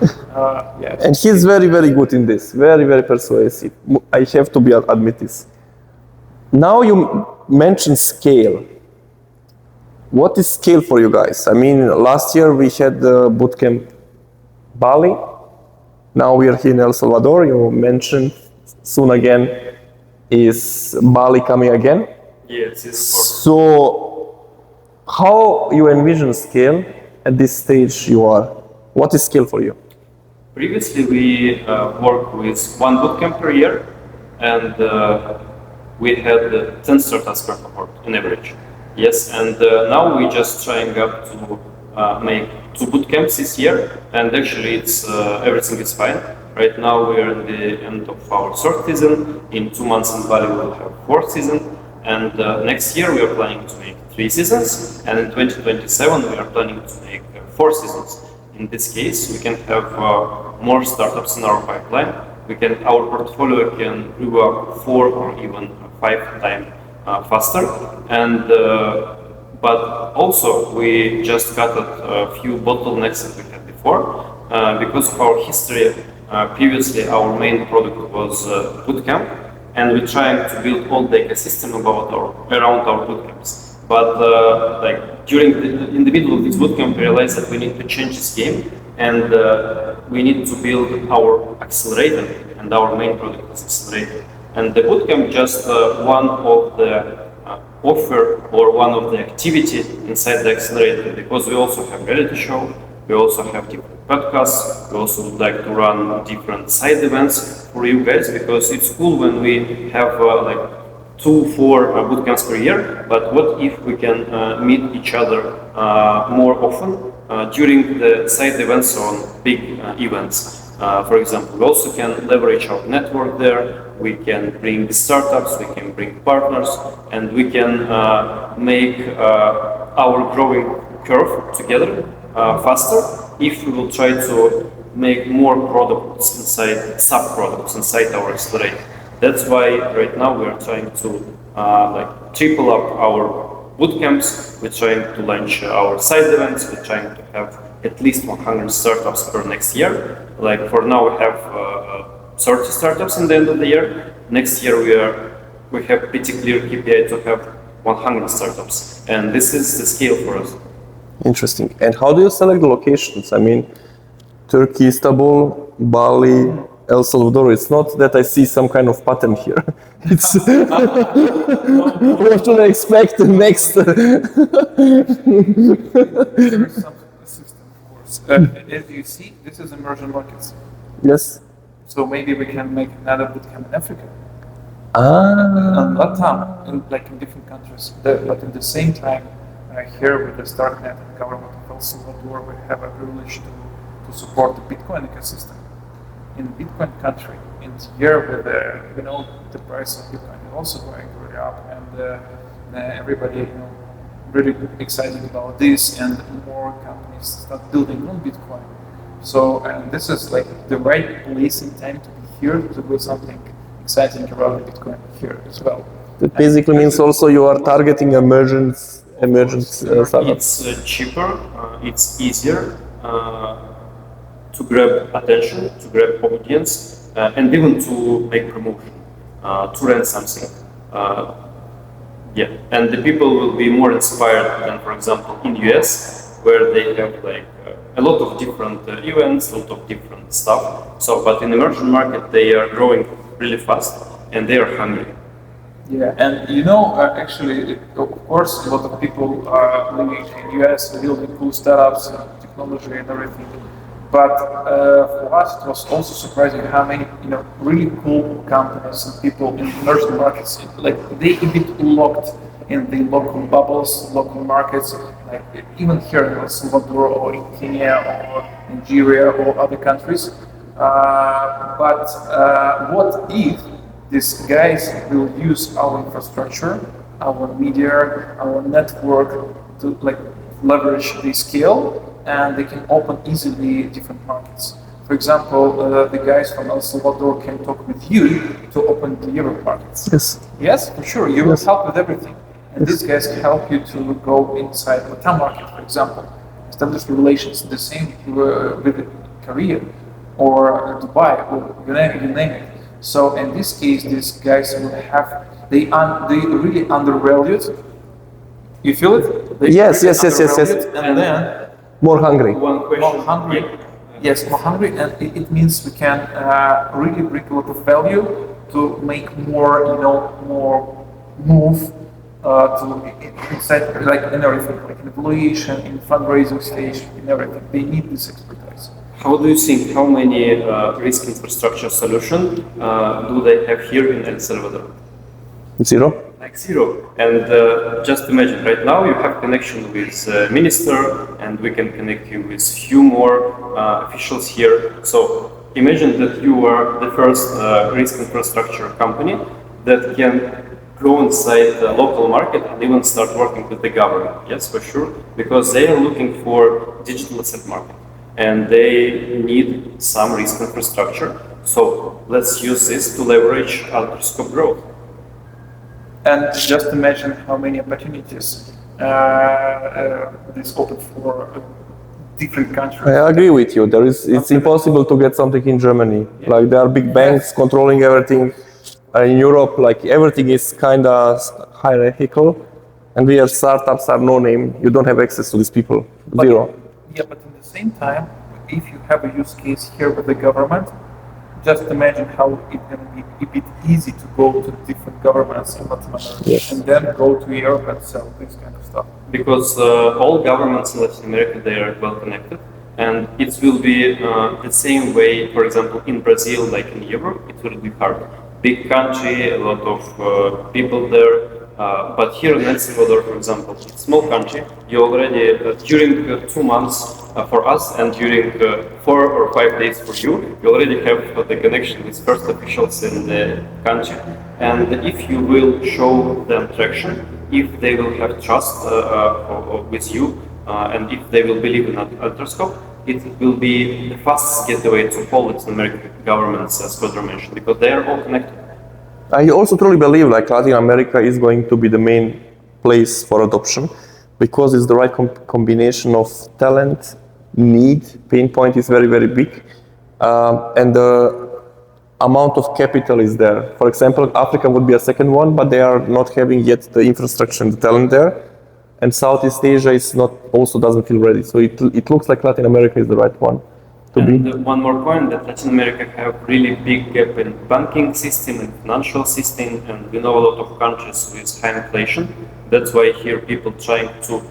yeah. And he's very, very good in this. Very, very persuasive. I have to admit this. Now you mentioned scale. What is scale for you guys? I mean, last year we had the Bootcamp Bali. Now we are here in El Salvador. You mentioned soon again is Bali coming again. Yes, it's So how you envision scale at this stage you are? What is scale for you? Previously, we worked with 1 bootcamp per year, and we had 10 startups per cohort on average. Yes, and now we're just trying up to make 2 bootcamps this year, and actually it's everything is fine. Right now we are in the end of our 3rd season. In 2 months in Bali we will have 4th season, and next year we are planning to make 3 seasons, and in 2027 we are planning to make 4 seasons. In this case, we can have more startups in our pipeline. Our portfolio can grow up 4 or even 5 times faster. And but also we just got a few bottlenecks that we had before because of our history. Previously, our main product was Bootcamp, and we're trying to build all the ecosystem around our bootcamps. But in the middle of this bootcamp, we realized that we need to change this game, and we need to build our accelerator, and our main product is accelerator. And the bootcamp just one of the offer or one of the activity inside the accelerator, because we also have reality show, We also have different podcasts. We also would like to run different side events for you guys, because it's cool when we have like 2-4 bootcamps per year. But what if we can meet each other more often during the side events on big events? For example, we also can leverage our network there. We can bring startups, we can bring partners, and we can make our growing curve together faster if we will try to make more products inside, sub-products inside our accelerator. That's why right now we are trying to like triple up our bootcamps. We're trying to launch our side events. We're trying to have at least 100 startups per next year. Like for now, we have 30 startups in the end of the year. Next year, we have pretty clear KPI to have 100 startups, and this is the scale for us. Interesting. And how do you select the locations? I mean, Turkey, Istanbul, Bali, El Salvador. It's not that I see some kind of pattern here. It's what should I expect next? There is some system, of course. As you see, this is emerging markets. Yes. So maybe we can make another bootcamp in Africa. Ah. And Latam, like in different countries. But at the same time, here with the StartNet and government of El Salvador, we have a privilege to support the Bitcoin ecosystem. In Bitcoin country, in here with the price of Bitcoin is also going really up, and everybody really excited about this, and more companies start building on Bitcoin. So, and this is like the right place and time to be here to do something exciting around Bitcoin here as well. That basically means also you are targeting emergent startups. It's cheaper, it's easier to grab attention, to grab audience, and even to make promotion, to run something. And the people will be more inspired than, for example, in US, where they have like a lot of different events, a lot of different stuff. So, but in emerging market, they are growing really fast and they are hungry. Yeah, and actually, of course, a lot of people are living in US, building cool startups, technology and everything. But for us, it was also surprising how many, really cool companies and people in emerging markets, like they a bit locked in the local bubbles, local markets, like even here in El Salvador or in Kenya or Nigeria or other countries. But what if these guys will use our infrastructure, our media, our network to like leverage the scale, and they can open easily different markets. For example, the guys from El Salvador can talk with you to open the Europe markets. Yes. Yes, for sure. You will help with everything. And these guys can help you to go inside the Latam market, for example, establish relations. The same with Korea or Dubai, or you name it. So in this case, these guys will have, they really undervalued. You feel it? Yes. And then more hungry. One question. more hungry. Yes, more hungry, and it means we can really bring a lot of value to make more, more move to inside, like in everything, like in evaluation, in fundraising stage, in everything. They need this expertise. How do you think, how many risk infrastructure solution do they have here in El Salvador? Zero. Like zero. And just imagine, right now you have connection with minister, and we can connect you with few more officials here. So imagine that you are the first risk infrastructure company that can go inside the local market and even start working with the government. Yes, for sure, because they are looking for digital asset market and they need some risk infrastructure. So let's use this to leverage our scope growth. And just imagine how many opportunities this open for different countries. I agree with you. It's impossible to get something in Germany. Yeah. Like there are big banks controlling everything. In Europe, like everything is kind of hierarchical, and we have startups are no name. You don't have access to these people. Zero. Yeah, but at the same time, if you have a use case here with the government, just imagine how it can be a bit easy to go to different governments in Latin America, Yes. and then go to Europe and sell this kind of stuff. Because all governments in Latin America, they are well connected, and it will be the same way, for example, in Brazil, like in Europe, it will be hard. Big country, a lot of people there. But here in El Salvador, for example, it's small country. You already during 2 months for us and during 4 or 5 days for you, you already have the connection with first officials in the country. And if you will show them traction, if they will have trust with you, and if they will believe in Ultrascope, it will be the fastest getaway to all Latin American governments, as Fedor mentioned, because they are all connected. I also truly believe like Latin America is going to be the main place for adoption because it's the right combination of talent, need, pain point is very, very big, and the amount of capital is there. For example, Africa would be a second one, but they are not having yet the infrastructure and the talent there. And Southeast Asia is not, also doesn't feel ready. So it looks like Latin America is the right one to be. And one more point, that Latin America have really big gap in banking system and financial system, and we know a lot of countries with high inflation. That's why here people trying to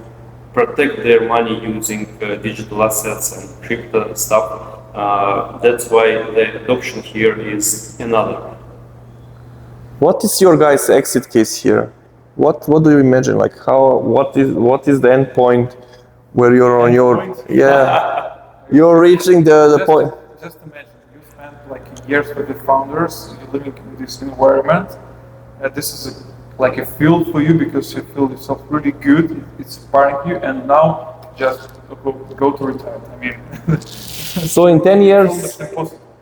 protect their money using digital assets and crypto stuff. That's why the adoption here is another. What is your guys' exit case here? What do you imagine? Like what is the end point where you're on your you're reaching the point? Just imagine you spend like years with the founders, you're living in this environment. This is like a field for you because you feel yourself really good, it's inspiring you, and now just go to retire. I mean, so in 10 years.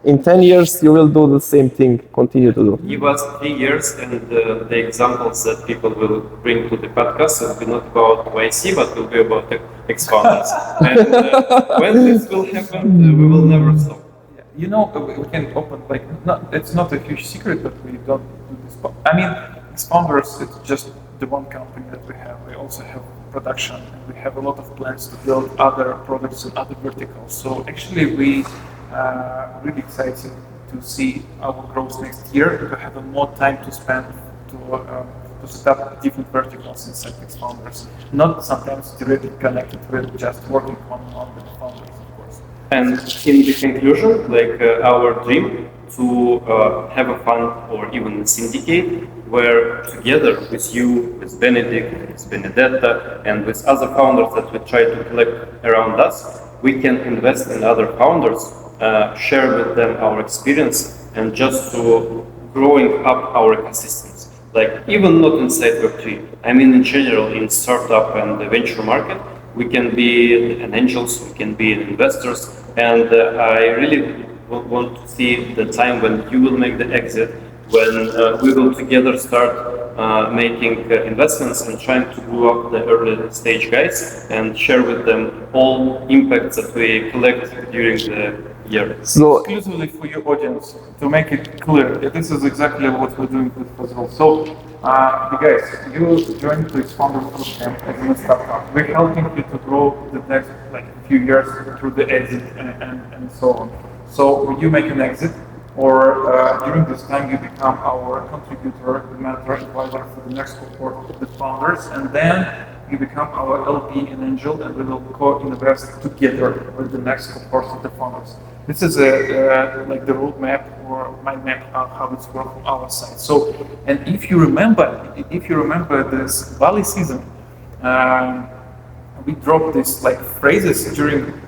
In 10 years, you will do the same thing, continue to do. Give us 3 years, and the examples that people will bring to the podcast will be not about YC, but will be about ex-founders. And when this will happen, we will never stop. Yeah. You know, we can open, like, it's not a huge secret, but we don't do this. I mean, ex-founders, it's just the one company that we have. We also have production, and we have a lot of plans to build other products and other verticals. So actually, we really excited to see our growth next year, to have more time to spend to set up different verticals inside ex-founders. Not sometimes directly connected with just working on the founders, of course. And in the conclusion, like our dream to have a fund or even a syndicate where together with you, with Benedict, with Benedetta, and with other founders that we try to collect around us, we can invest in other founders, share with them our experience, and just to growing up our ecosystems. Like even not inside Web3, I mean in general in startup and the venture market, we can be an angels, we can be an investors, and I really want to see the time when you will make the exit, when we will together start making investments and trying to grow up the early stage guys and share with them all impacts that we collect during the year. So exclusively for your audience, to make it clear, this is exactly what we're doing with Fazil. So, you guys, you joined to Founder Bootcamp as a startup. We're helping you to grow the next few years through the exit and so on. So when you make an exit, or during this time you become our contributor, mentor, advisor for the next cohort of the founders, and then you become our LP and angel, and we will co-invest together with the next cohort of the founders. This is like the roadmap or mind map of how it's worked from our side. So, and if you remember this Bali season, we dropped these phrases during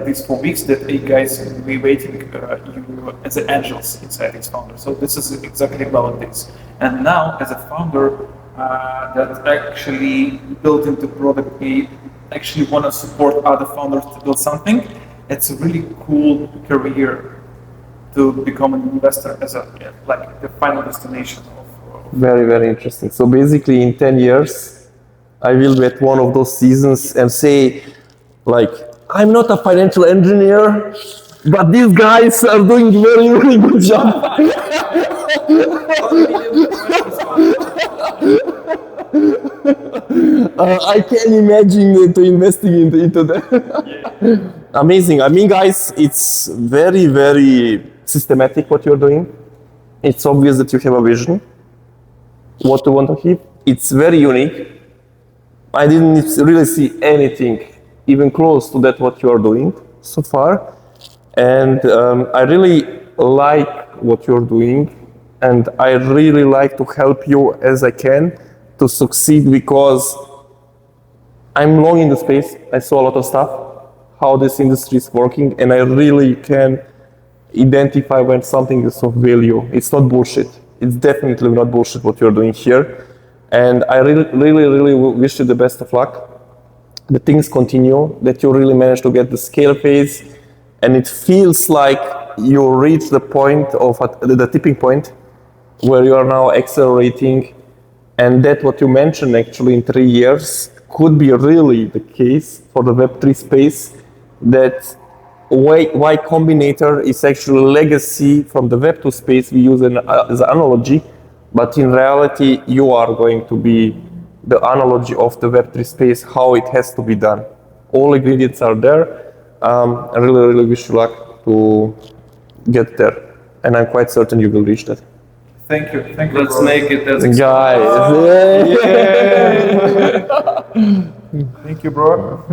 these 4 weeks that, hey guys, we waiting you as the angels inside this founder. So this is exactly about this. And now, as a founder that actually built into product, we actually want to support other founders to build something. It's a really cool career to become an investor as the final destination of. Very, very interesting. So basically, in 10 years, I will be at one of those seasons and say, I'm not a financial engineer, but these guys are doing very, very good job. I can imagine to investing into that. Amazing. I mean, guys, it's very, very systematic what you're doing. It's obvious that you have a vision, what you want to achieve. It's very unique. I didn't really see anything even close to that what you are doing so far. And I really like what you're doing, and I really like to help you as I can to succeed, because I'm long in the space. I saw a lot of stuff, how this industry is working, and I really can identify when something is of value. It's not bullshit. It's definitely not bullshit what you're doing here. And I really wish you the best of luck. The things continue, that you really manage to get the scale phase, and it feels like you reach the point of the tipping point where you are now accelerating, and that what you mentioned actually in 3 years could be really the case for the Web3 space, that Y Combinator is actually a legacy from the Web2 space we use as an analogy, but in reality you are going to be the analogy of the Web3 space, how it has to be done. All ingredients are there. I really wish you luck to get there, and I'm quite certain you will reach that. Thank you. Let's bro. make it as Guys, Thank you, bro.